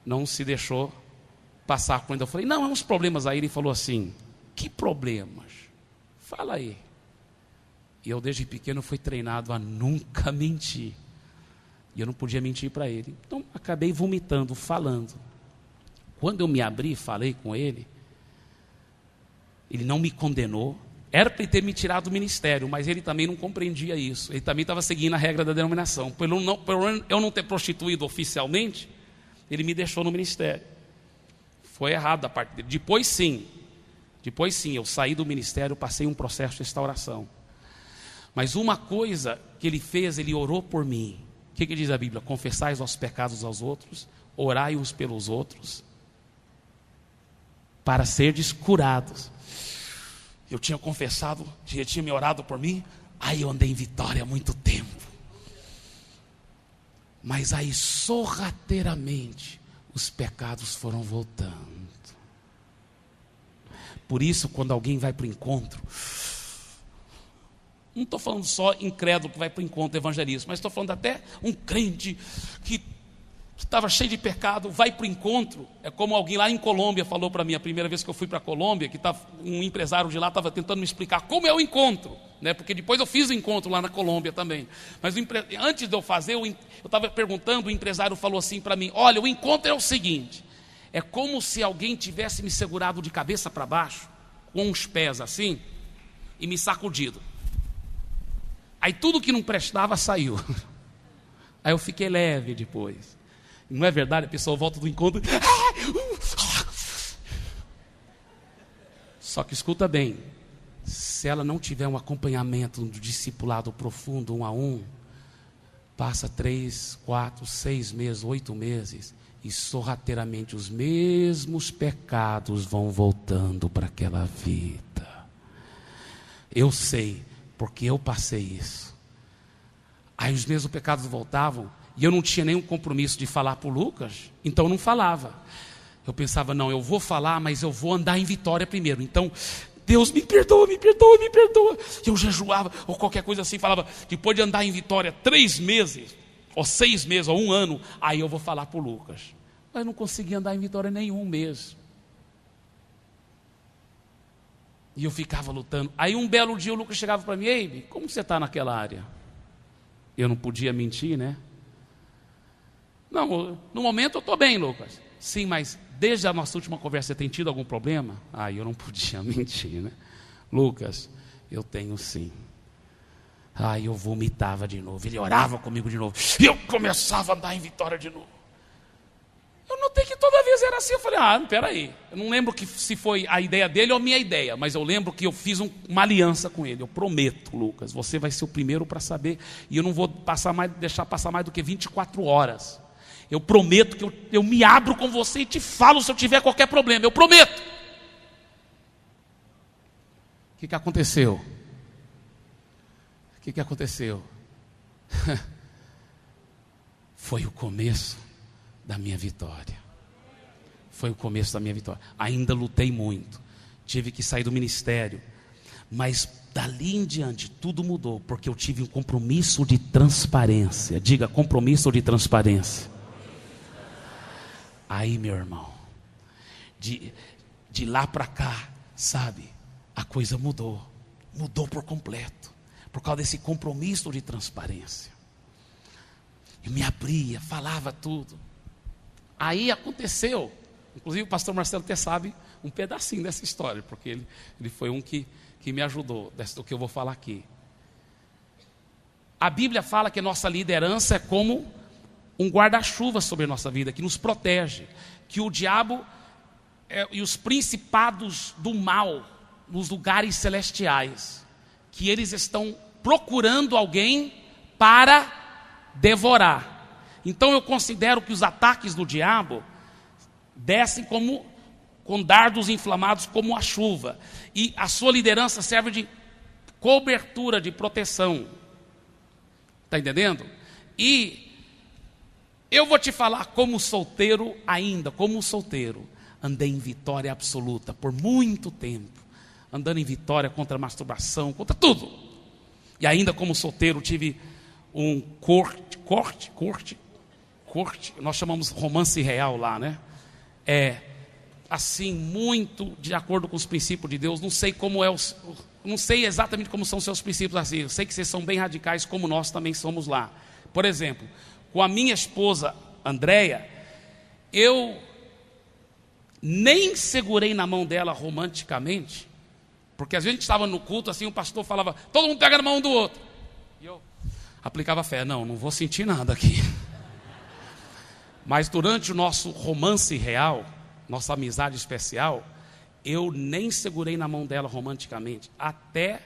não se deixou passar quando eu falei, não, há uns problemas aí. Ele falou assim, que problemas? Fala aí. E eu desde pequeno fui treinado a nunca mentir. E eu não podia mentir para ele. Então acabei vomitando, falando. Quando eu me abri e falei com ele, ele não me condenou. Era para ele ter me tirado do ministério, mas ele também não compreendia isso. Ele também estava seguindo a regra da denominação. Por eu não ter prostituído oficialmente, ele me deixou no ministério. Foi errado da parte dele. Depois sim, eu saí do ministério, passei um processo de restauração. Mas uma coisa que ele fez, ele orou por mim. O que diz a Bíblia? Confessai os vossos pecados aos outros, orai uns pelos outros, para serdes curados. Eu tinha confessado, ele tinha me orado por mim, aí eu andei em vitória há muito tempo. Mas aí sorrateiramente os pecados foram voltando. Por isso, quando alguém vai para o encontro, não estou falando só incrédulo que vai para o encontro evangelista, mas estou falando até um crente que estava cheio de pecado, vai para o encontro. É como alguém lá em Colômbia falou para mim, a primeira vez que eu fui para a Colômbia, que um empresário de lá estava tentando me explicar como é o encontro, né? Porque depois eu fiz o encontro lá na Colômbia também. Mas antes de eu fazer, eu estava perguntando, o empresário falou assim para mim, olha, o encontro é o seguinte, é como se alguém tivesse me segurado de cabeça para baixo, com os pés assim, e me sacudido. Aí tudo que não prestava saiu. Aí eu fiquei leve depois. Não é verdade? A pessoa volta do encontro. Só que escuta bem. Se ela não tiver um acompanhamento do discipulado profundo, 1 a 1, passa 3, 4, 6 meses, 8 meses, e sorrateiramente os mesmos pecados vão voltando para aquela vida. Eu sei, porque eu passei isso. Aí os mesmos pecados voltavam, e eu não tinha nenhum compromisso de falar para o Lucas, então eu não falava. Eu pensava, não, eu vou falar, mas eu vou andar em vitória primeiro. Então, Deus, me perdoa, me perdoa, me perdoa. Eu jejuava, ou qualquer coisa assim, falava, depois de andar em Vitória 3 meses, ou 6 meses, ou 1 ano, aí eu vou falar para o Lucas. Mas eu não consegui andar em Vitória nem 1 mês. E eu ficava lutando. Aí um belo dia o Lucas chegava para mim, ei, como você está naquela área? Eu não podia mentir, né? Não, no momento eu estou bem, Lucas. Sim, mas desde a nossa última conversa você tem tido algum problema? Eu não podia mentir, né? Lucas, eu tenho sim. Eu vomitava de novo. Ele orava comigo de novo. E eu começava a andar em Vitória de novo. Eu notei que toda vez era assim. Eu falei, peraí. Eu não lembro se foi a ideia dele ou a minha ideia. Mas eu lembro que eu fiz uma aliança com ele. Eu prometo, Lucas, você vai ser o primeiro para saber. E eu não vou deixar passar mais do que 24 horas. Eu prometo que eu me abro com você e te falo se eu tiver qualquer problema. Eu prometo. O que aconteceu? O que aconteceu? Foi o começo da minha vitória. Foi o começo da minha vitória. Ainda lutei muito. Tive que sair do ministério. Mas dali em diante tudo mudou. Porque eu tive um compromisso de transparência. Diga, compromisso de transparência. Aí, meu irmão, de lá para cá, sabe, a coisa mudou. Mudou por completo. Por causa desse compromisso de transparência. Eu me abria, falava tudo. Aí aconteceu, inclusive o pastor Marcelo até sabe um pedacinho dessa história, porque ele foi um que me ajudou, do que eu vou falar aqui. A Bíblia fala que a nossa liderança é como um guarda-chuva sobre a nossa vida, que nos protege, que o diabo e os principados do mal nos lugares celestiais, que eles estão procurando alguém para devorar. Então eu considero que os ataques do diabo descem com dardos inflamados como a chuva, e a sua liderança serve de cobertura, de proteção. Está entendendo? E eu vou te falar como solteiro ainda, andei em vitória absoluta por muito tempo, andando em vitória contra a masturbação, contra tudo. E ainda como solteiro tive um corte, nós chamamos romance real lá, né? Assim, muito de acordo com os princípios de Deus. Não sei como não sei exatamente como são os seus princípios assim. Eu sei que vocês são bem radicais, como nós também somos lá. Por exemplo, com a minha esposa Andréia, eu nem segurei na mão dela romanticamente, porque às vezes a gente estava no culto assim, o pastor falava, todo mundo pega na mão do outro, e eu aplicava fé, não vou sentir nada aqui. Mas durante o nosso romance real, nossa amizade especial, eu nem segurei na mão dela romanticamente, até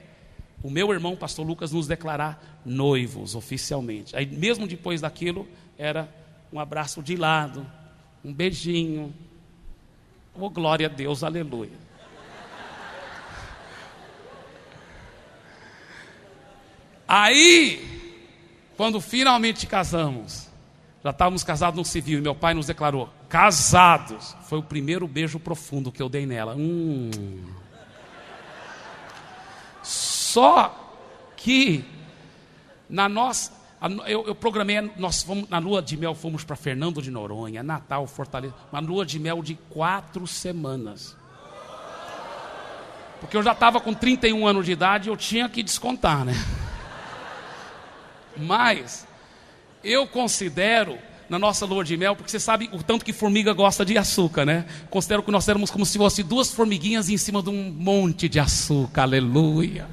o meu irmão, pastor Lucas, nos declarar noivos oficialmente. Aí mesmo depois daquilo, era um abraço de lado, um beijinho. Oh, glória a Deus, aleluia. Aí, quando finalmente casamos, já estávamos casados no civil, e meu pai nos declarou casados. Foi o primeiro beijo profundo que eu dei nela. Só que eu programei, nós fomos na lua de mel, fomos para Fernando de Noronha, Natal, Fortaleza, uma lua de mel de 4 semanas. Porque eu já estava com 31 anos de idade, eu tinha que descontar, né? Mas eu considero, na nossa lua de mel, porque você sabe o tanto que formiga gosta de açúcar, né? Considero que nós éramos como se fossem 2 formiguinhas em cima de um monte de açúcar, aleluia.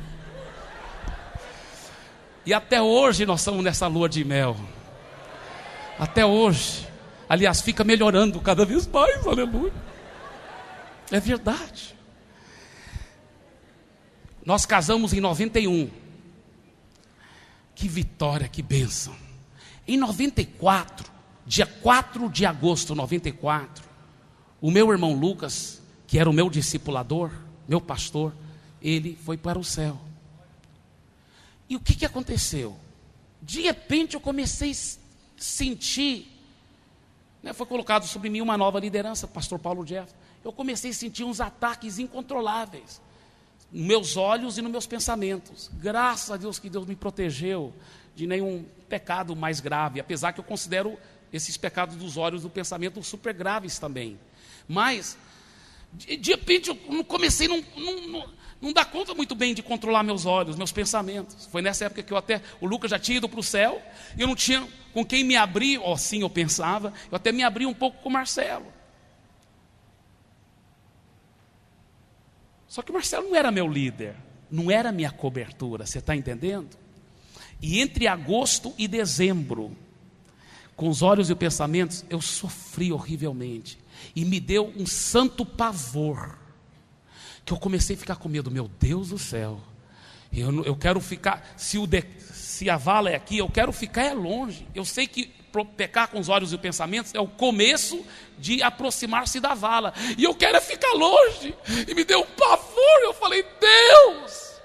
E até hoje nós estamos nessa lua de mel. Até hoje. Aliás, fica melhorando cada vez mais, aleluia. É verdade. Nós casamos em 91. Que vitória, que bênção. Em 94, dia 4 de agosto de 94, o meu irmão Lucas, que era o meu discipulador, meu pastor, ele foi para o céu. E o que aconteceu? De repente eu comecei a sentir, foi colocado sobre mim uma nova liderança, pastor Paulo Jeff. Eu comecei a sentir uns ataques incontroláveis. nos meus olhos e nos meus pensamentos. Graças a Deus que Deus me protegeu de nenhum pecado mais grave, apesar que eu considero esses pecados dos olhos e do pensamento super graves também. Mas, de repente, eu comecei a não dar conta muito bem de controlar meus olhos, meus pensamentos. Foi nessa época que o Lucas já tinha ido para o céu, e eu não tinha com quem me abrir, ou assim eu pensava, eu até me abri um pouco com o Marcelo. Só que o Marcelo não era meu líder, não era minha cobertura, você está entendendo? E entre agosto e dezembro, com os olhos e os pensamentos, eu sofri horrivelmente. E me deu um santo pavor, que eu comecei a ficar com medo. Meu Deus do céu, eu quero ficar, se a vala é aqui, eu quero ficar longe. Eu sei que pecar com os olhos e os pensamentos é o começo de aproximar-se da vala, e eu quero ficar longe. E me deu um pavor, eu falei, Deus.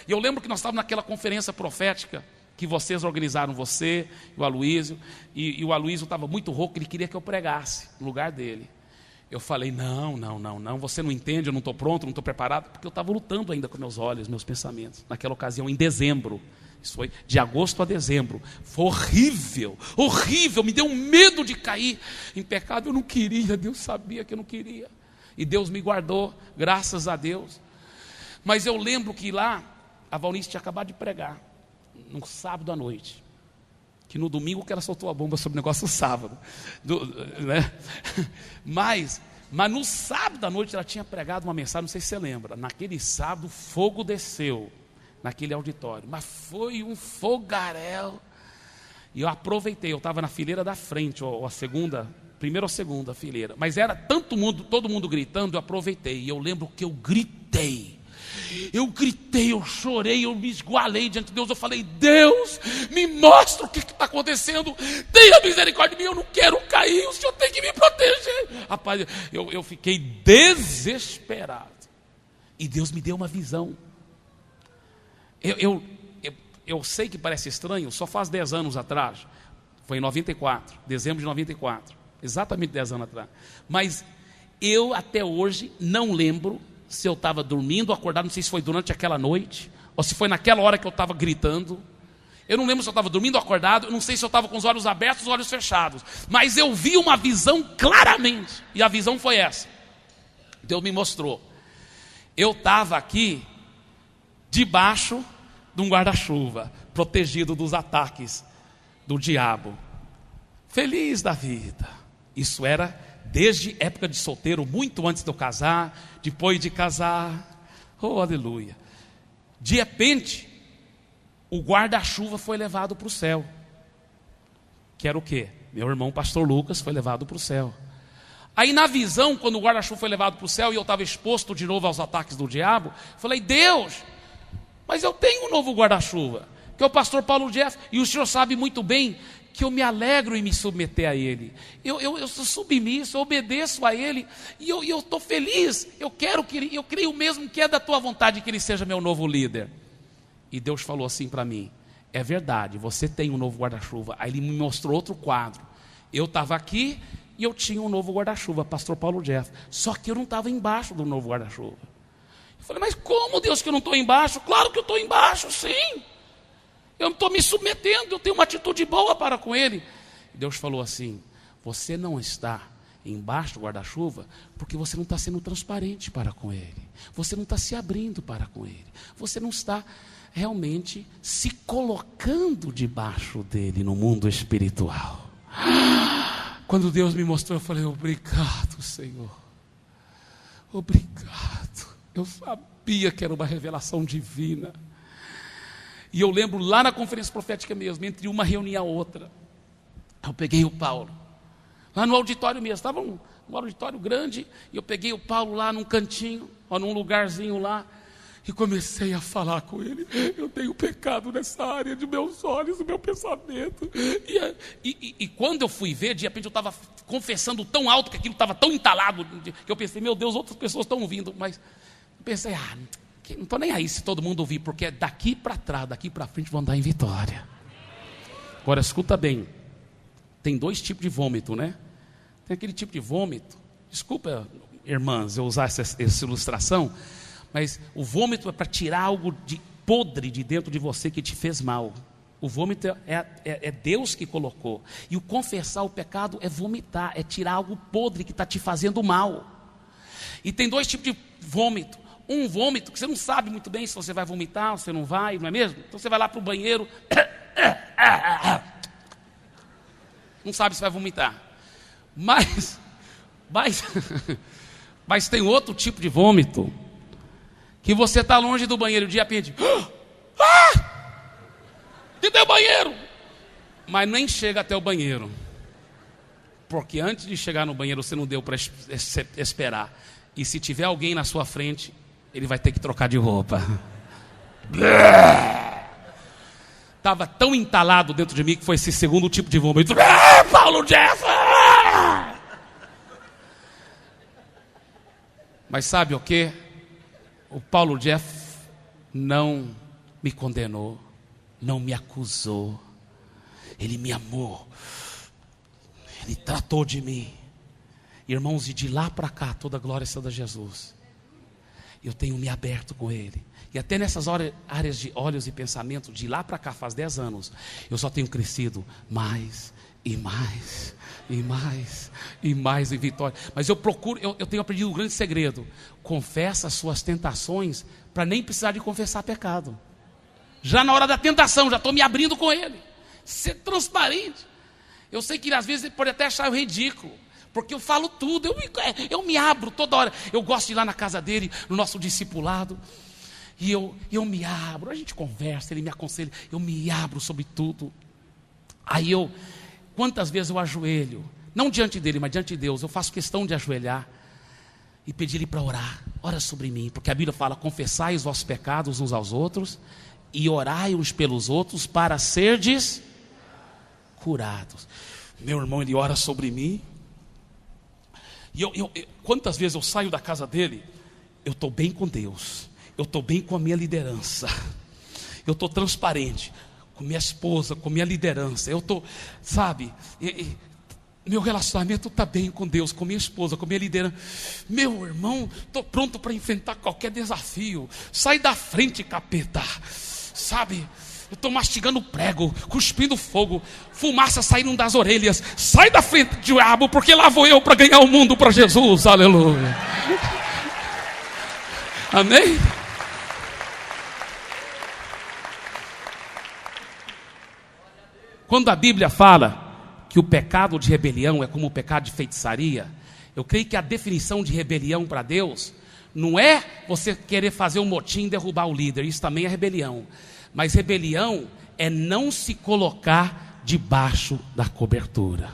E eu lembro que nós estávamos naquela conferência profética que vocês organizaram, você e o Aloísio, e o Aloísio estava muito rouco, ele queria que eu pregasse no lugar dele. Eu falei, não, você não entende, eu não estou pronto, não estou preparado, porque eu estava lutando ainda com meus olhos, meus pensamentos, naquela ocasião, em dezembro. Isso foi de agosto a dezembro. Foi horrível, horrível, me deu um medo de cair em pecado. Eu não queria, Deus sabia que eu não queria, e Deus me guardou, graças a Deus. Mas eu lembro que lá, a Valnice tinha acabado de pregar, no sábado à noite, que no domingo que ela soltou a bomba sobre o negócio sábado, né? Mas no sábado à noite ela tinha pregado uma mensagem, não sei se você lembra. Naquele sábado fogo desceu naquele auditório, mas foi um fogaréu. E eu aproveitei, eu estava na fileira da frente, ou a primeira ou segunda fileira, mas era todo mundo gritando, eu aproveitei. E eu lembro que eu gritei, eu chorei, eu me esgualei diante de Deus. Eu falei, Deus, me mostra o que está acontecendo, tenha misericórdia de mim, eu não quero cair, o Senhor tem que me proteger. Rapaz, eu fiquei desesperado, e Deus me deu uma visão. Eu sei que parece estranho, só faz 10 anos atrás, foi em 94, dezembro de 94, exatamente 10 anos atrás, mas eu até hoje não lembro se eu estava dormindo ou acordado, não sei se foi durante aquela noite, ou se foi naquela hora que eu estava gritando. Eu não lembro se eu estava dormindo ou acordado, eu não sei se eu estava com os olhos abertos ou os olhos fechados, mas eu vi uma visão claramente, e a visão foi essa. Deus me mostrou, eu estava aqui, debaixo de um guarda-chuva, protegido dos ataques do diabo, feliz da vida. Isso era desde época de solteiro, muito antes de eu casar, depois de casar, oh aleluia. De repente, o guarda-chuva foi levado para o céu, que era o quê? Meu irmão pastor Lucas foi levado para o céu. Aí na visão, quando o guarda-chuva foi levado para o céu, e eu estava exposto de novo aos ataques do diabo, falei, Deus, mas eu tenho um novo guarda-chuva, que é o pastor Paulo Jeff, e o senhor sabe muito bem que eu me alegro em me submeter a ele, eu sou submisso, eu obedeço a ele, e eu estou feliz, eu creio mesmo que é da tua vontade que ele seja meu novo líder. E Deus falou assim para mim, é verdade, você tem um novo guarda-chuva. Aí ele me mostrou outro quadro, eu estava aqui e eu tinha um novo guarda-chuva, pastor Paulo Jeff, só que eu não estava embaixo do novo guarda-chuva. Eu falei, mas como, Deus, que eu não estou embaixo? Claro que eu estou embaixo, sim. Eu estou me submetendo, eu tenho uma atitude boa para com ele. Deus falou assim, você não está embaixo do guarda-chuva porque você não está sendo transparente para com ele. Você não está se abrindo para com ele. Você não está realmente se colocando debaixo dele no mundo espiritual. Quando Deus me mostrou, eu falei, obrigado, Senhor. Obrigado. Eu sabia que era uma revelação divina. E eu lembro lá na conferência profética mesmo, entre uma reunião e a outra, eu peguei o Paulo, lá no auditório mesmo, estava um auditório grande, e eu peguei o Paulo lá num cantinho, ou num lugarzinho lá, e comecei a falar com ele. Eu tenho pecado nessa área de meus olhos, do meu pensamento. E quando eu fui ver, de repente eu estava confessando tão alto, que aquilo estava tão entalado, que eu pensei, meu Deus, outras pessoas estão ouvindo, mas eu pensei, não estou nem aí se todo mundo ouvir, porque daqui para trás, daqui para frente vão andar em vitória. Agora escuta bem, tem 2 tipos de vômito, né? Tem aquele tipo de vômito, desculpa irmãs eu usar essa ilustração, Mas o vômito é para tirar algo de podre de dentro de você que te fez mal. O vômito é Deus que colocou. E o confessar o pecado é vomitar, é tirar algo podre que está te fazendo mal. E tem dois tipos de vômito. Um vômito que você não sabe muito bem se você vai vomitar ou se não vai, não é mesmo? Então você vai lá para o banheiro, não sabe se vai vomitar. Mas tem outro tipo de vômito, que você está longe do banheiro, de repente, cadê o banheiro? Mas nem chega até o banheiro, porque antes de chegar no banheiro você não deu para esperar. E se tiver alguém na sua frente, ele vai ter que trocar de roupa. Estava tão entalado dentro de mim que foi esse segundo tipo de vômito. Paulo Jeff! Mas sabe o que? O Paulo Jeff não me condenou, não me acusou. Ele me amou. Ele tratou de mim. Irmãos, e de lá para cá, toda a glória seja a Jesus. Eu tenho me aberto com Ele. E até nessas áreas de olhos e pensamento, de lá para cá, faz 10 anos, eu só tenho crescido mais e mais, e mais, e mais em vitória. Mas eu tenho aprendido um grande segredo. Confessa as suas tentações, para nem precisar de confessar pecado. Já na hora da tentação, já estou me abrindo com Ele. Ser transparente. Eu sei que às vezes ele pode até achar eu ridículo, porque eu falo tudo, eu me abro toda hora. Eu gosto de ir lá na casa dele, no nosso discipulado, e eu me abro, a gente conversa, ele me aconselha, eu me abro sobre tudo. Aí quantas vezes eu ajoelho, não diante dele, mas diante de Deus, eu faço questão de ajoelhar e pedir ele para orar. Ora sobre mim, porque a Bíblia fala: confessai os vossos pecados uns aos outros e orai uns pelos outros para serdes curados. Meu irmão, ele ora sobre mim. E quantas vezes eu saio da casa dele, eu estou bem com Deus, eu estou bem com a minha liderança, eu estou transparente com minha esposa, com minha liderança, eu estou, sabe, meu relacionamento está bem com Deus, com minha esposa, com minha liderança. Meu irmão, estou pronto para enfrentar qualquer desafio. Sai da frente, capeta, sabe? Eu estou mastigando prego, cuspindo fogo, fumaça saindo das orelhas. Sai da frente, diabo, porque lá vou eu para ganhar o mundo para Jesus. Aleluia. Amém? Quando a Bíblia fala que o pecado de rebelião é como o pecado de feitiçaria, eu creio que a definição de rebelião para Deus não é você querer fazer um motim e derrubar o líder. Isso também é rebelião. Mas rebelião é não se colocar debaixo da cobertura.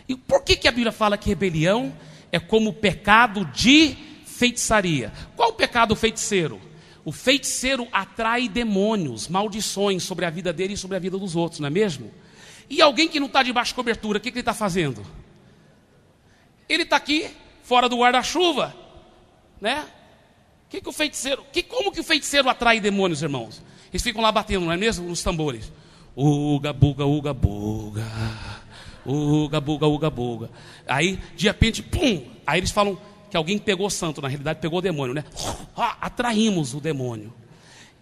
E por que a Bíblia fala que rebelião é como o pecado de feitiçaria? Qual o pecado feiticeiro? O feiticeiro atrai demônios, maldições sobre a vida dele e sobre a vida dos outros, não é mesmo? E alguém que não está debaixo de cobertura, o que ele está fazendo? Ele está aqui, fora do guarda-chuva, né? Como que o feiticeiro atrai demônios, irmãos? Eles ficam lá batendo, não é mesmo? Nos tambores. Uga, buga, uga, buga. Uga, buga, uga, buga. Aí, de repente, pum! Aí eles falam que alguém pegou santo, na realidade pegou o demônio, né? Atraímos o demônio.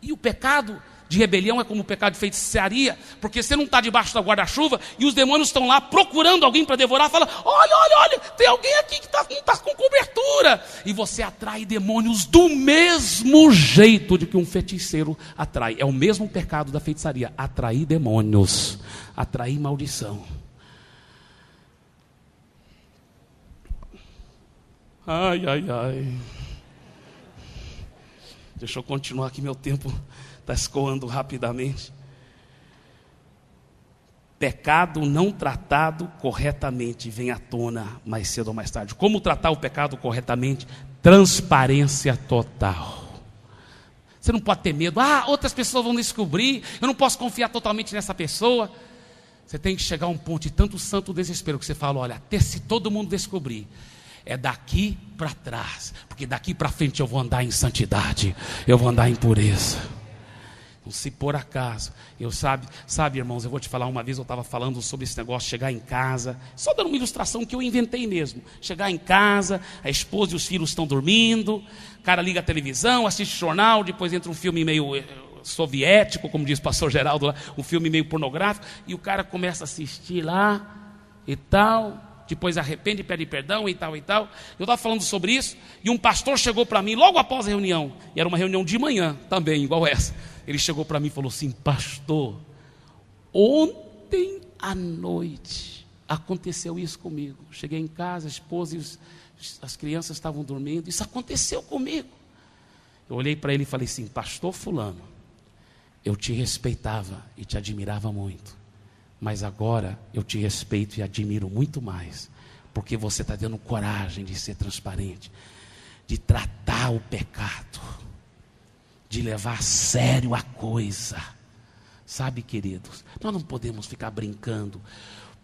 E o pecado de rebelião é como o pecado de feitiçaria, porque você não está debaixo da guarda-chuva e os demônios estão lá procurando alguém para devorar, fala: olha, tem alguém aqui que não está com cobertura. E você atrai demônios do mesmo jeito de que um feiticeiro atrai. É o mesmo pecado da feitiçaria: atrair demônios, atrair maldição. Ai. Deixa eu continuar aqui, meu tempo está escoando rapidamente. Pecado não tratado corretamente vem à tona mais cedo ou mais tarde. Como tratar o pecado corretamente? Transparência total. Você não pode ter medo. Outras pessoas vão descobrir, eu não posso confiar totalmente nessa pessoa. Você tem que chegar a um ponto de tanto santo desespero que você fala: olha, até se todo mundo descobrir, é daqui para trás, porque daqui para frente eu vou andar em santidade, eu vou andar em pureza. Se por acaso, sabe, irmãos, eu vou te falar, uma vez eu estava falando sobre esse negócio de chegar em casa, só dando uma ilustração que eu inventei mesmo. Chegar em casa, a esposa e os filhos estão dormindo, o cara liga a televisão, assiste jornal, depois entra um filme meio soviético, como diz o pastor Geraldo lá, um filme meio pornográfico, e o cara começa a assistir lá e tal, depois arrepende, pede perdão e tal e tal. Eu estava falando sobre isso, e um pastor chegou para mim logo após a reunião, e era uma reunião de manhã também, igual essa. Ele chegou para mim e falou assim: pastor, ontem à noite aconteceu isso comigo. Cheguei em casa, a esposa e as crianças estavam dormindo, isso aconteceu comigo. Eu olhei para ele e falei assim: pastor fulano, eu te respeitava e te admirava muito, mas agora eu te respeito e admiro muito mais, porque você está tendo coragem de ser transparente, de tratar o pecado, de levar a sério a coisa. Sabe, queridos, nós não podemos ficar brincando,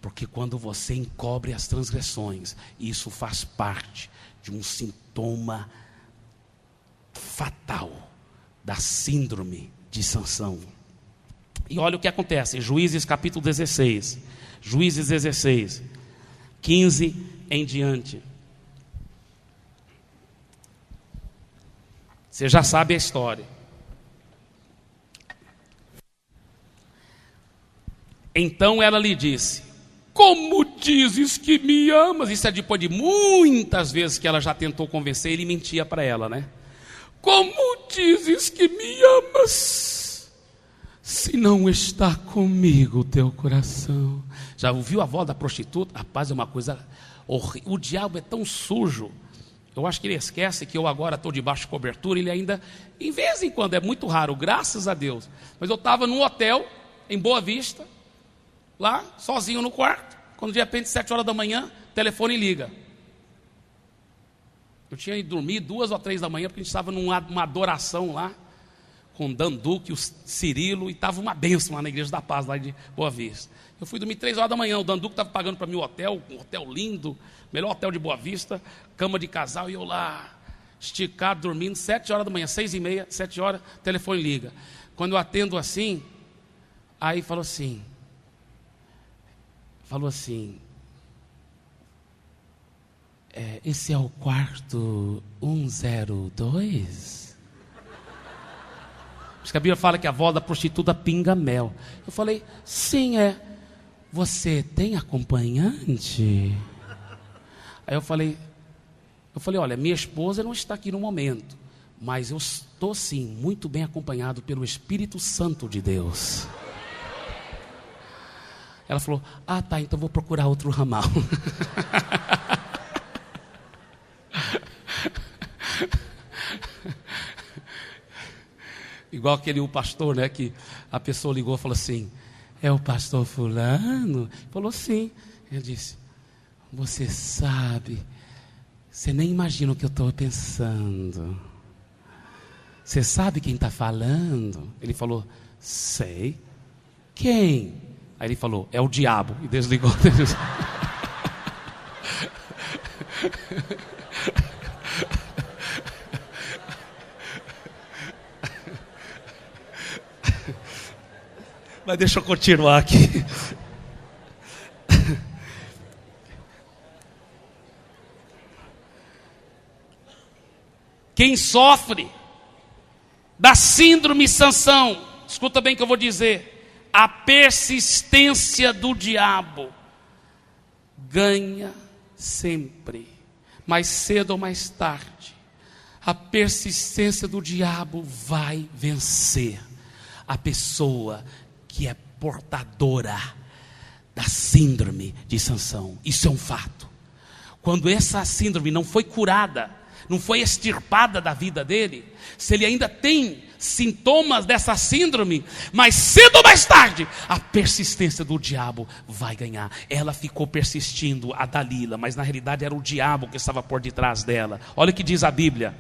porque quando você encobre as transgressões, isso faz parte de um sintoma fatal da síndrome de Sansão. E olha o que acontece, Juízes capítulo 16, Juízes 16, 15 em diante. Você já sabe a história. Então ela lhe disse: como dizes que me amas? Isso é depois de muitas vezes que ela já tentou convencer, ele mentia para ela, né? Como dizes que me amas, se não está comigo o teu coração? Já ouviu a voz da prostituta? Rapaz, é uma coisa horrível. O diabo é tão sujo. Eu acho que ele esquece que eu agora estou debaixo de cobertura. Ele ainda, em vez em quando, é muito raro, graças a Deus. Mas eu estava num hotel, em Boa Vista, lá, sozinho no quarto, quando de repente, 7 horas da manhã, o telefone liga. Eu tinha ido dormir 2 ou 3 da manhã, porque a gente estava numa adoração lá, com o Danduque, o Cirilo, e estava uma bênção lá na Igreja da Paz, lá de Boa Vista. Eu fui dormir 3 horas da manhã, o Danduque estava pagando para mim o hotel, um hotel lindo, melhor hotel de Boa Vista, cama de casal, e eu lá, esticado, dormindo, 7 horas da manhã, 6h30, 7 horas, o telefone liga. Quando eu atendo assim, aí falou assim, esse é o quarto 102? Porque a Bíblia fala que a voz da prostituta pinga mel. Eu falei, sim, é. Você tem acompanhante? Aí eu falei, olha, minha esposa não está aqui no momento, mas eu estou sim, muito bem acompanhado pelo Espírito Santo de Deus. Ela falou, tá, então vou procurar outro ramal. Igual o pastor, né, que a pessoa ligou e falou assim, é o pastor fulano? Falou sim. Ele disse, você sabe, você nem imagina o que eu estou pensando. Você sabe quem está falando? Ele falou, sei. Quem? Aí ele falou, é o diabo. E desligou. Mas deixa eu continuar aqui. Quem sofre da síndrome Sansão, escuta bem o que eu vou dizer, a persistência do diabo ganha sempre, mais cedo ou mais tarde. A persistência do diabo vai vencer a pessoa que é portadora da síndrome de Sansão. Isso é um fato. Quando essa síndrome não foi curada, não foi extirpada da vida dele, se ele ainda tem sintomas dessa síndrome, mais cedo ou mais tarde, a persistência do diabo vai ganhar. Ela ficou persistindo, a Dalila, mas na realidade era o diabo que estava por detrás dela. Olha o que diz a Bíblia,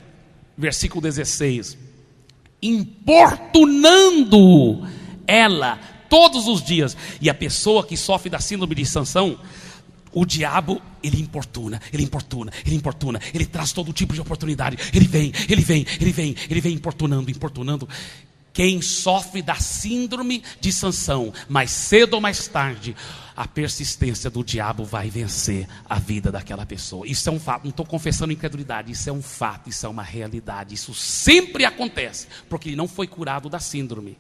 versículo 16: importunando ela todos os dias. E a pessoa que sofre da síndrome de Sansão, o diabo, ele importuna, ele traz todo tipo de oportunidade, ele vem importunando, Quem sofre da síndrome de Sansão, mais cedo ou mais tarde, a persistência do diabo vai vencer a vida daquela pessoa. Isso é um fato, não estou confessando incredulidade, isso é um fato, isso é uma realidade. Isso sempre acontece, porque ele não foi curado da síndrome.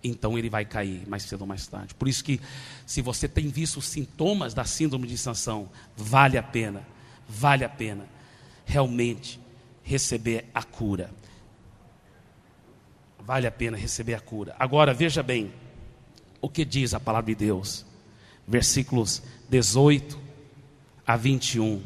Então ele vai cair mais cedo ou mais tarde. Por isso que, se você tem visto os sintomas da síndrome de Sansão, vale a pena realmente receber a cura. Vale a pena receber a cura. Agora, veja bem o que diz a palavra de Deus. Versículos 18 a 21.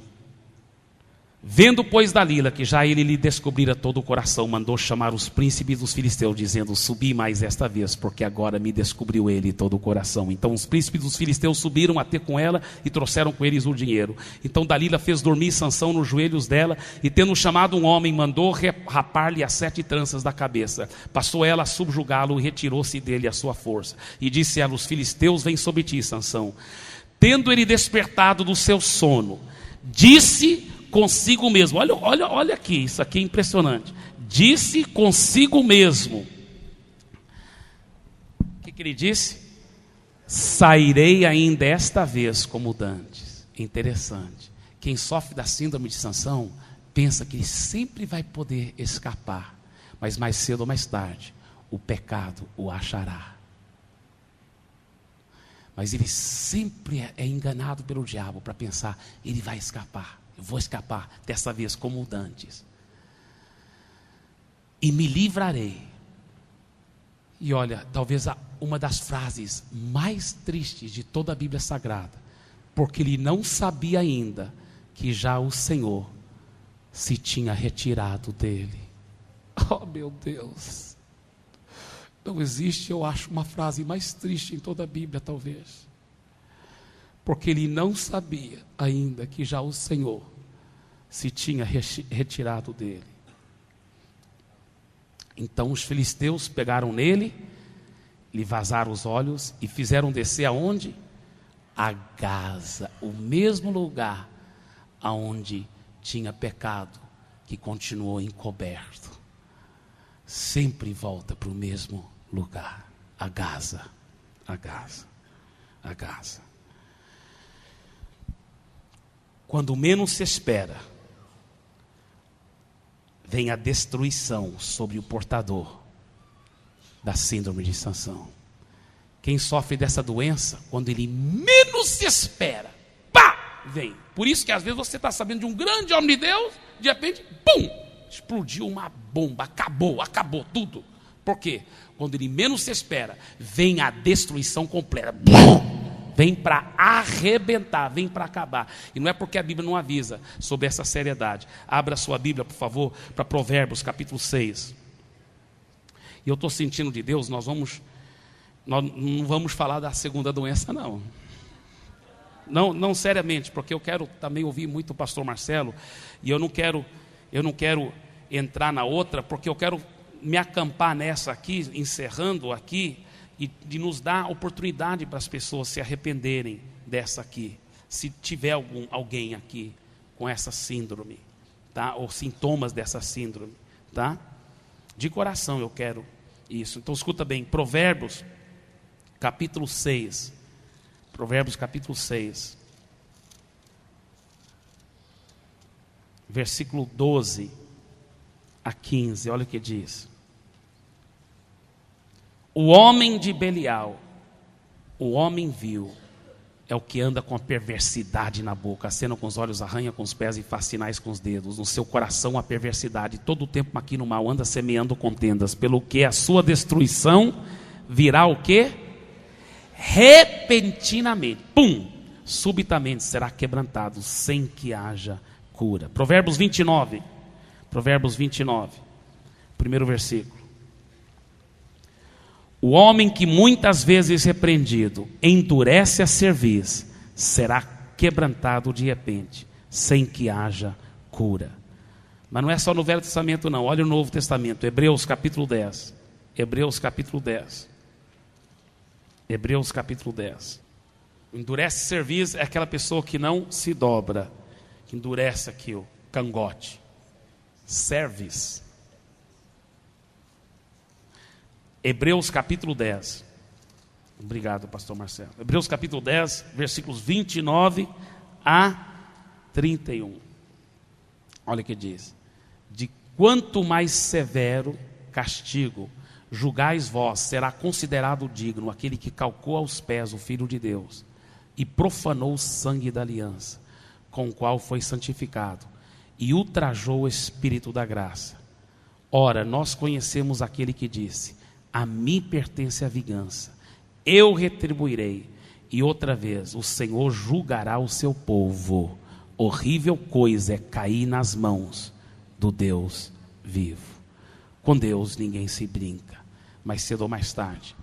Vendo, pois, Dalila, que já ele lhe descobrira todo o coração, mandou chamar os príncipes dos filisteus, dizendo: subi mais esta vez, porque agora me descobriu ele todo o coração. Então os príncipes dos filisteus subiram a ter com ela, e trouxeram com eles o dinheiro. Então Dalila fez dormir Sansão nos joelhos dela, e tendo chamado um homem, mandou rapar-lhe as 7 tranças da cabeça. Passou ela a subjugá-lo, e retirou-se dele a sua força. E disse ela: os filisteus vêm sobre ti, Sansão. Tendo ele despertado do seu sono, disse consigo mesmo, olha aqui, isso aqui é impressionante. Disse consigo mesmo. O que ele disse? Sairei ainda esta vez como dantes. Interessante. Quem sofre da síndrome de Sansão pensa que ele sempre vai poder escapar, mas mais cedo ou mais tarde o pecado o achará. Mas ele sempre é enganado pelo diabo para pensar: ele vai escapar. Eu vou escapar dessa vez como dantes. E me livrarei. E olha, talvez uma das frases mais tristes de toda a Bíblia Sagrada. Porque ele não sabia ainda que já o Senhor se tinha retirado dele. Oh, meu Deus. Não existe, eu acho, uma frase mais triste em toda a Bíblia, talvez. Porque ele não sabia ainda que já o Senhor se tinha retirado dele. Então os filisteus pegaram nele, lhe vazaram os olhos e fizeram descer aonde? A Gaza, o mesmo lugar aonde tinha pecado, que continuou encoberto. Sempre volta para o mesmo lugar, a Gaza, a Gaza, a Gaza. Quando menos se espera, vem a destruição sobre o portador da síndrome de Sansão. Quem sofre dessa doença, quando ele menos se espera, pá, vem. Por isso que às vezes você está sabendo de um grande homem de Deus, de repente, pum, explodiu uma bomba, acabou tudo. Por quê? Quando ele menos se espera, vem a destruição completa. Vem para arrebentar, vem para acabar. E não é porque a Bíblia não avisa sobre essa seriedade. Abra sua Bíblia, por favor, para Provérbios, capítulo 6. E eu estou sentindo de Deus, nós não vamos falar da segunda doença, não. Não seriamente, porque eu quero também ouvir muito o pastor Marcelo, e eu não quero entrar na outra, porque eu quero me acampar nessa aqui, encerrando aqui, e de nos dar oportunidade para as pessoas se arrependerem dessa aqui, se tiver alguém aqui com essa síndrome, tá? Ou sintomas dessa síndrome, tá? De coração eu quero isso. Então escuta bem, Provérbios capítulo 6, Provérbios capítulo 6, versículo 12 a 15, olha o que diz. O homem de Belial, o homem vil, é o que anda com a perversidade na boca, acena com os olhos, arranha com os pés e faz sinais com os dedos. No seu coração a perversidade, todo o tempo maquina o mal, anda semeando contendas, pelo que a sua destruição virá o quê? Repentinamente, pum, subitamente será quebrantado, sem que haja cura. Provérbios 29, primeiro versículo. O homem que muitas vezes repreendido endurece a cerviz, será quebrantado de repente, sem que haja cura. Mas não é só no Velho Testamento não, olha o Novo Testamento, Hebreus capítulo 10. Hebreus capítulo 10. Hebreus capítulo 10. Endurece a cerviz é aquela pessoa que não se dobra, que endurece aqui o cangote. Cerviz. Hebreus capítulo 10. Obrigado, pastor Marcelo. Hebreus capítulo 10, versículos 29 a 31. Olha o que diz: de quanto mais severo castigo julgais vós, será considerado digno aquele que calcou aos pés o Filho de Deus e profanou o sangue da aliança, com o qual foi santificado, e ultrajou o Espírito da graça. Ora, nós conhecemos aquele que disse: a mim pertence a vingança, eu retribuirei. E outra vez, o Senhor julgará o seu povo. Horrível coisa é cair nas mãos do Deus vivo. Com Deus ninguém se brinca, mais cedo ou mais tarde,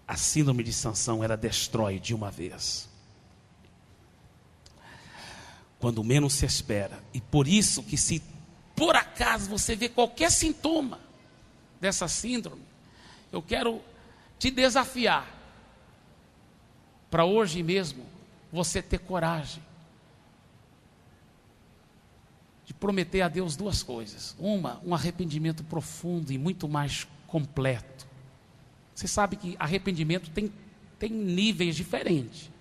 a síndrome de Sansão, ela destrói de uma vez, quando menos se espera. E por isso que, se por acaso você vê qualquer sintoma dessa síndrome, eu quero te desafiar para hoje mesmo você ter coragem de prometer a Deus duas coisas. Uma, um arrependimento profundo e muito mais completo. Você sabe que arrependimento tem níveis diferentes.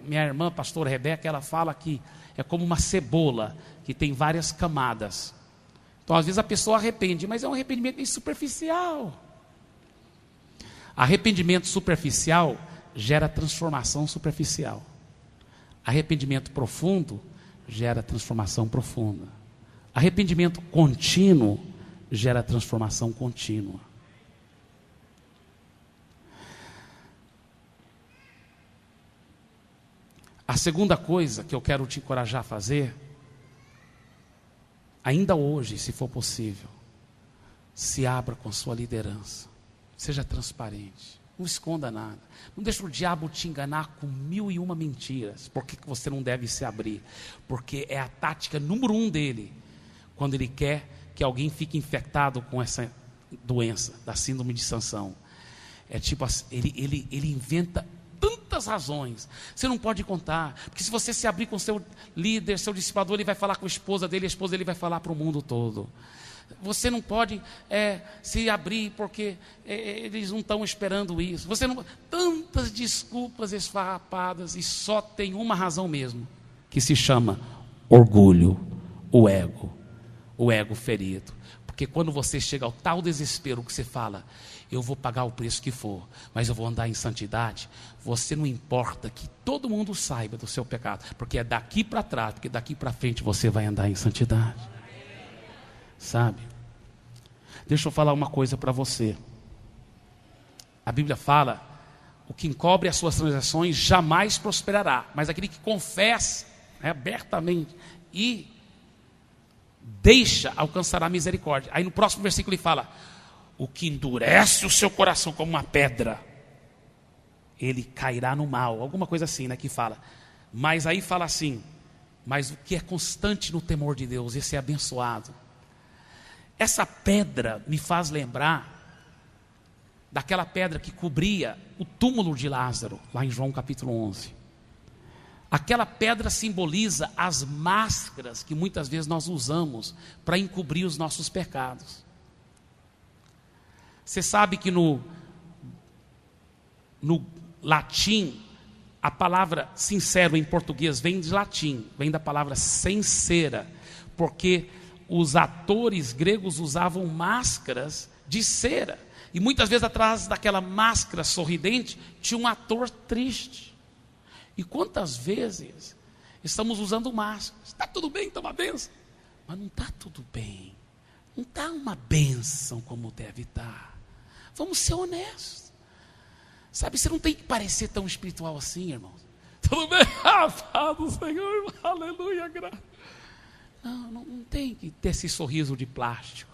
Minha irmã, pastora Rebeca, ela fala que é como uma cebola, que tem várias camadas. Então, às vezes a pessoa arrepende, mas é um arrependimento meio superficial. Arrependimento superficial gera transformação superficial. Arrependimento profundo gera transformação profunda. Arrependimento contínuo gera transformação contínua. A segunda coisa que eu quero te encorajar a fazer, ainda hoje, se for possível, se abra com a sua liderança. Seja transparente. Não esconda nada. Não deixe o diabo te enganar com 1001 mentiras. Por que você não deve se abrir? Porque é a tática número 1 dele, quando ele quer que alguém fique infectado com essa doença da síndrome de Sansão. É tipo assim, ele inventa tantas razões. Você não pode contar, porque se você se abrir com seu líder, seu discipulador, ele vai falar com a esposa dele dele vai falar para o mundo todo. Você não pode se abrir porque eles não estão esperando isso. Você não, tantas desculpas esfarrapadas, e só tem uma razão mesmo, que se chama orgulho, o ego ferido. Porque quando você chega ao tal desespero que você fala: eu vou pagar o preço que for, mas eu vou andar em santidade, você não importa que todo mundo saiba do seu pecado, porque é daqui para trás, porque daqui para frente você vai andar em santidade. Sabe? Deixa eu falar uma coisa para você. A Bíblia fala: o que encobre as suas transações jamais prosperará, mas aquele que confessa abertamente e deixa alcançará misericórdia. Aí no próximo versículo ele fala: o que endurece o seu coração como uma pedra, ele cairá no mal. Alguma coisa assim, que fala. Mas aí fala assim: mas o que é constante no temor de Deus, esse é abençoado. Essa pedra me faz lembrar daquela pedra que cobria o túmulo de Lázaro, lá em João capítulo 11. Aquela pedra simboliza as máscaras que muitas vezes nós usamos para encobrir os nossos pecados. Você sabe que no latim, a palavra sincero em português vem de latim, vem da palavra sincera, porque os atores gregos usavam máscaras de cera, e muitas vezes atrás daquela máscara sorridente tinha um ator triste. E quantas vezes estamos usando máscaras? Está tudo bem, está uma bênção, mas não está tudo bem, não está uma bênção como deve estar. Vamos ser honestos. Sabe, você não tem que parecer tão espiritual assim, irmãos. Tudo bem? Paz do Senhor, aleluia, graça. Não tem que ter esse sorriso de plástico.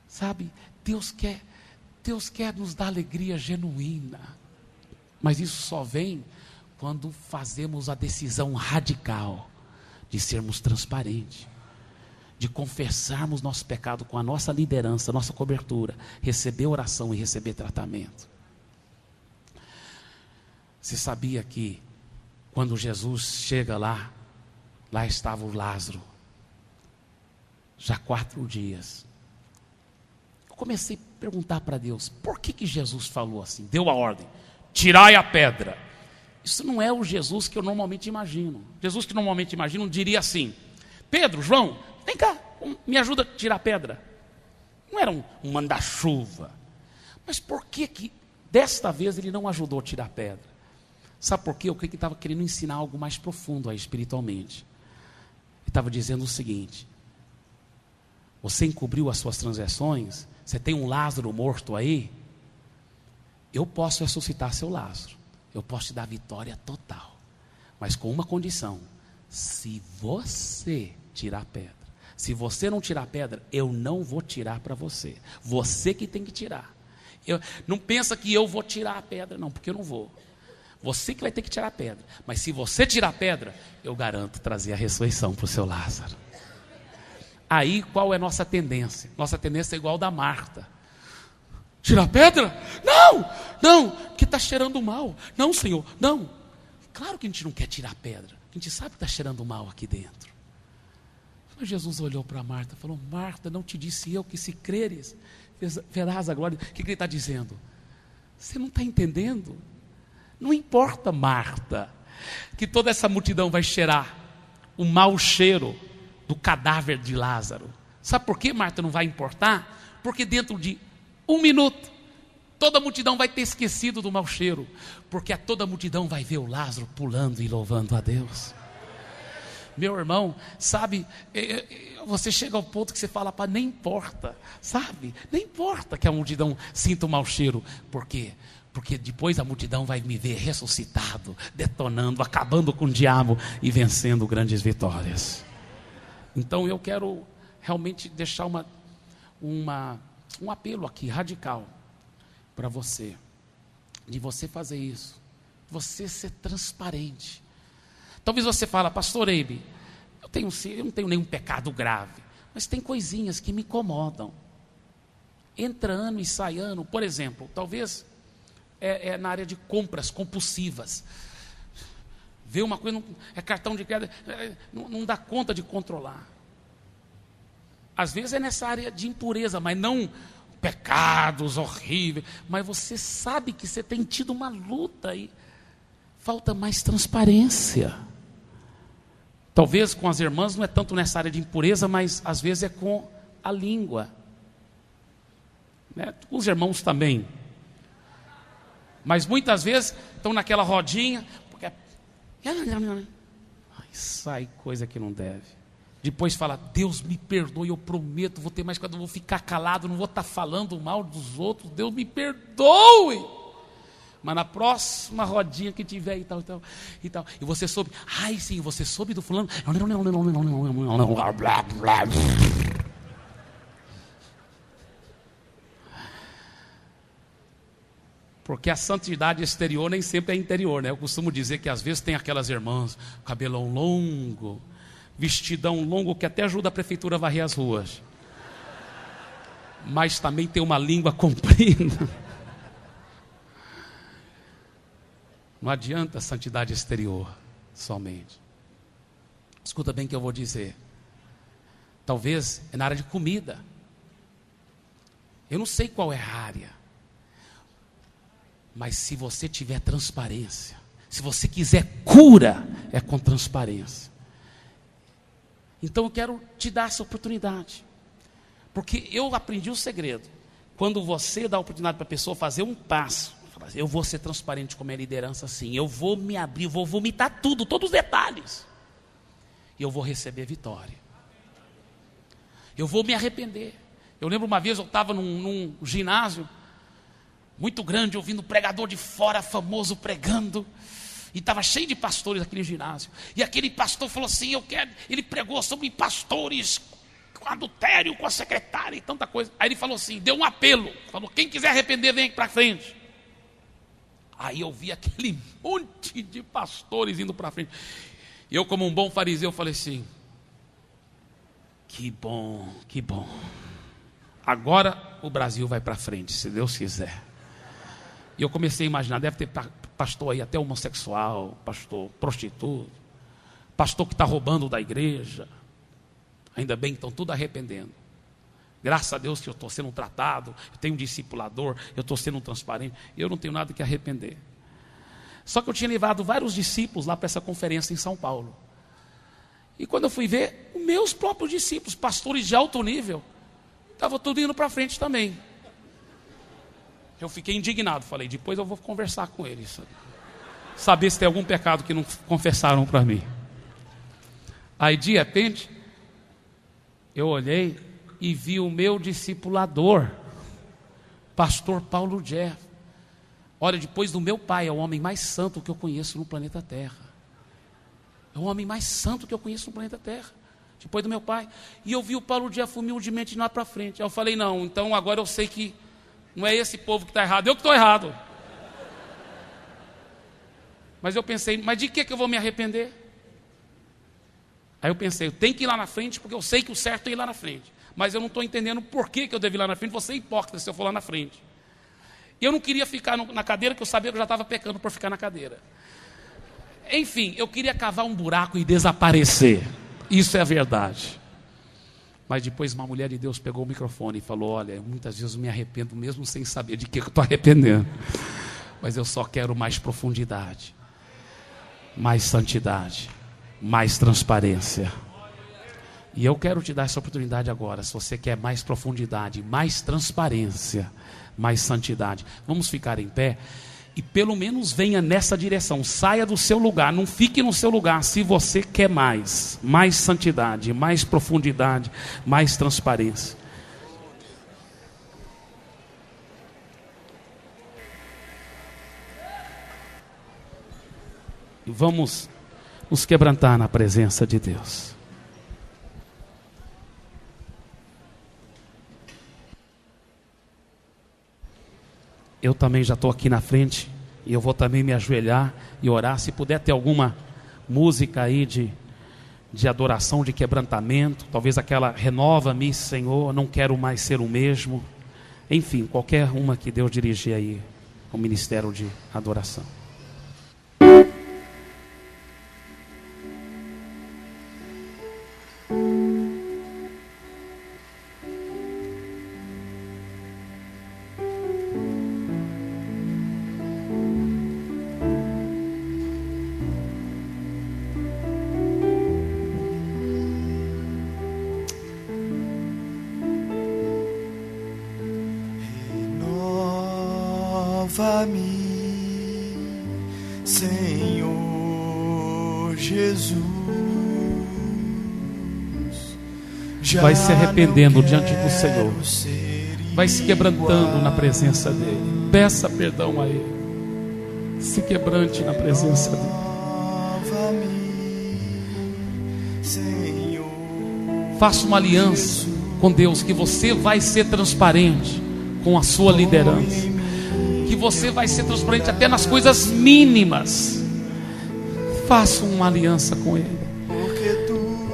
Sabe, Deus quer nos dar alegria genuína. Mas isso só vem quando fazemos a decisão radical de sermos transparentes, de confessarmos nosso pecado com a nossa liderança, nossa cobertura, receber oração e receber tratamento. Você sabia que quando Jesus chega lá Lá estava o Lázaro, já 4 dias. Eu comecei a perguntar para Deus, por que Jesus falou assim? Deu a ordem, tirai a pedra. Isso não é o Jesus que eu normalmente imagino. Jesus que normalmente imagino diria assim, Pedro, João, vem cá, me ajuda a tirar a pedra. Não era um manda-chuva. Mas por que desta vez ele não ajudou a tirar a pedra? Sabe por quê? Eu creio que ele estava querendo ensinar algo mais profundo aí, espiritualmente. Ele estava dizendo o seguinte, você encobriu as suas transgressões, você tem um Lázaro morto aí, eu posso ressuscitar seu Lázaro, eu posso te dar vitória total, mas com uma condição, se você tirar a pedra. Se você não tirar a pedra, eu não vou tirar para você, você que tem que tirar. Não pensa que eu vou tirar a pedra, não, porque eu não vou. Você que vai ter que tirar a pedra, mas se você tirar a pedra, eu garanto trazer a ressurreição para o seu Lázaro. Aí qual é a nossa tendência? Nossa tendência é igual da Marta. Tirar a pedra? Não, porque está cheirando mal. Não, Senhor, não. Claro que a gente não quer tirar a pedra, a gente sabe que está cheirando mal aqui dentro. Mas Jesus olhou para Marta e falou, Marta, não te disse eu que se creres, verás a glória. O que ele está dizendo? Você não está entendendo? Não importa, Marta, que toda essa multidão vai cheirar o mau cheiro do cadáver de Lázaro. Sabe por que, Marta, não vai importar? Porque dentro de 1 minuto, toda a multidão vai ter esquecido do mau cheiro, porque toda a multidão vai ver o Lázaro pulando e louvando a Deus. Meu irmão, sabe, você chega ao ponto que você fala, pá, nem importa, sabe? Nem importa que a multidão sinta o mau cheiro. Por quê? Porque depois a multidão vai me ver ressuscitado, detonando, acabando com o diabo e vencendo grandes vitórias. Então eu quero realmente deixar um apelo aqui, radical, para você, de você fazer isso, você ser transparente. Talvez você fale, pastor Eibe, eu não tenho nenhum pecado grave, mas tem coisinhas que me incomodam. Entra ano e sai ano, por exemplo, talvez é na área de compras compulsivas. Vê uma coisa, é cartão de crédito, não dá conta de controlar. Às vezes é nessa área de impureza, mas não pecados horríveis, mas você sabe que você tem tido uma luta e falta mais transparência. Talvez com as irmãs não é tanto nessa área de impureza, mas às vezes é com a língua, né? Os irmãos também, mas muitas vezes estão naquela rodinha, porque sai coisa que não deve. Depois fala, Deus me perdoe, eu prometo, vou ter mais cuidado, vou ficar calado, não vou estar falando mal dos outros, Deus me perdoe. Mas na próxima rodinha que tiver e tal, e você soube, sim, você soube do fulano. Porque a santidade exterior nem sempre é interior, né? Eu costumo dizer que às vezes tem aquelas irmãs, cabelão longo, vestidão longo, que até ajuda a prefeitura a varrer as ruas, mas também tem uma língua comprida. Não adianta a santidade exterior somente. Escuta bem o que eu vou dizer. Talvez é na área de comida. Eu não sei qual é a área, mas se você tiver transparência, se você quiser cura, é com transparência. Então eu quero te dar essa oportunidade, porque eu aprendi o segredo. Quando você dá a oportunidade para a pessoa fazer um passo, eu vou ser transparente com a minha liderança, sim, eu vou me abrir, eu vou vomitar tudo, todos os detalhes, e eu vou receber vitória. Eu vou me arrepender. Eu lembro uma vez, eu estava num ginásio muito grande, ouvindo um pregador de fora famoso pregando, e estava cheio de pastores aquele ginásio, e aquele pastor falou assim, ele pregou sobre pastores com adultério, com a secretária e tanta coisa. Aí ele falou assim, deu um apelo, falou, quem quiser arrepender vem aqui para frente. Aí eu vi aquele monte de pastores indo para frente, e eu, como um bom fariseu, falei assim, que bom, agora o Brasil vai para frente, se Deus quiser. E eu comecei a imaginar, deve ter pastor aí até homossexual, pastor prostituto, pastor que está roubando da igreja. Ainda bem que estão tudo arrependendo. Graças a Deus que eu estou sendo tratado, eu tenho um discipulador, eu estou sendo transparente, eu não tenho nada que arrepender. Só que eu tinha levado vários discípulos lá para essa conferência em São Paulo. E quando eu fui ver, os meus próprios discípulos, pastores de alto nível, estavam tudo indo para frente também. Eu fiquei indignado, falei, depois eu vou conversar com eles, saber se tem algum pecado que não confessaram para mim. Aí de repente, eu olhei e vi o meu discipulador, pastor Paulo Jeff. Olha, depois do meu pai, é o homem mais santo que eu conheço no planeta Terra. É o homem mais santo que eu conheço no planeta Terra, depois do meu pai. E eu vi o Paulo Jeff humildemente lá para frente. Aí eu falei, não, então agora eu sei que não é esse povo que está errado, eu que estou errado. Mas eu pensei, mas de que eu vou me arrepender? Aí eu pensei, eu tenho que ir lá na frente, porque eu sei que o certo é ir lá na frente. Mas eu não estou entendendo por que eu devo ir lá na frente, vou ser hipócrita se eu for lá na frente. E eu não queria ficar na cadeira, porque eu sabia que eu já estava pecando por ficar na cadeira. Enfim, eu queria cavar um buraco e desaparecer. Isso é a verdade. Mas depois uma mulher de Deus pegou o microfone e falou, olha, muitas vezes eu me arrependo mesmo sem saber de que eu estou arrependendo. Mas eu só quero mais profundidade, mais santidade, mais transparência. E eu quero te dar essa oportunidade agora. Se você quer mais profundidade, mais transparência, mais santidade, vamos ficar em pé e pelo menos venha nessa direção. Saia do seu lugar, não fique no seu lugar. Se você quer mais santidade, mais profundidade, mais transparência. E vamos nos quebrantar na presença de Deus. Eu também já estou aqui na frente e eu vou também me ajoelhar e orar. Se puder ter alguma música aí de adoração, de quebrantamento, talvez aquela renova-me, Senhor, não quero mais ser o mesmo. Enfim, qualquer uma que Deus dirigir aí, o ministério de adoração. Renova-me, Senhor Jesus. Vai se arrependendo diante do Senhor, vai se quebrantando na presença dEle. Peça perdão a Ele, se quebrante na presença dEle. Faça uma aliança com Deus, que você vai ser transparente com a sua liderança, que você vai ser transparente até nas coisas mínimas. Faça uma aliança com Ele,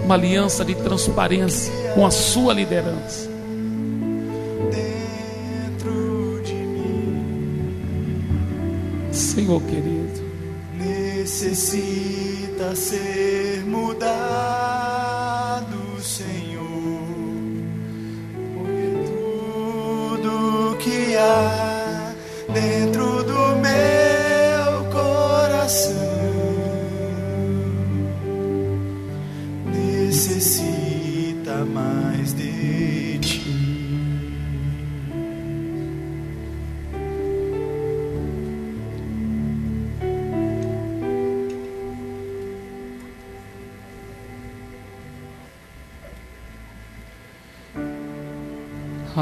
uma aliança de transparência com a sua liderança. Dentro de mim, Senhor querido, necessita ser mudado, Senhor, porque tudo que há dentro do meu coração necessita mais de ti.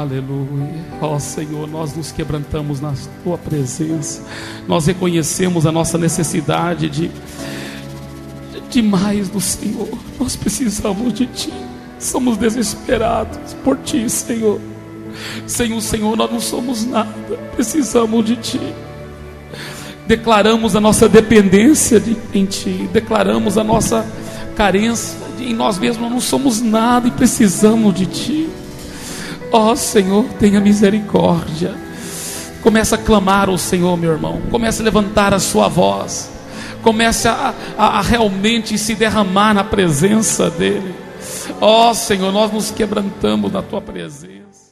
aleluia. Ó Senhor, nós nos quebrantamos na Tua presença. Nós reconhecemos a nossa necessidade de mais do Senhor. Nós precisamos de Ti. Somos desesperados por Ti, Senhor. Sem o Senhor nós não somos nada. Precisamos de Ti. Declaramos a nossa dependência em Ti. Declaramos a nossa carência em nós mesmos. Nós não somos nada e precisamos de Ti. Ó Senhor, tenha misericórdia. Começa a clamar ao Senhor, meu irmão. Começa a levantar a sua voz. comece a realmente se derramar na presença dEle. Ó Senhor, nós nos quebrantamos na Tua presença.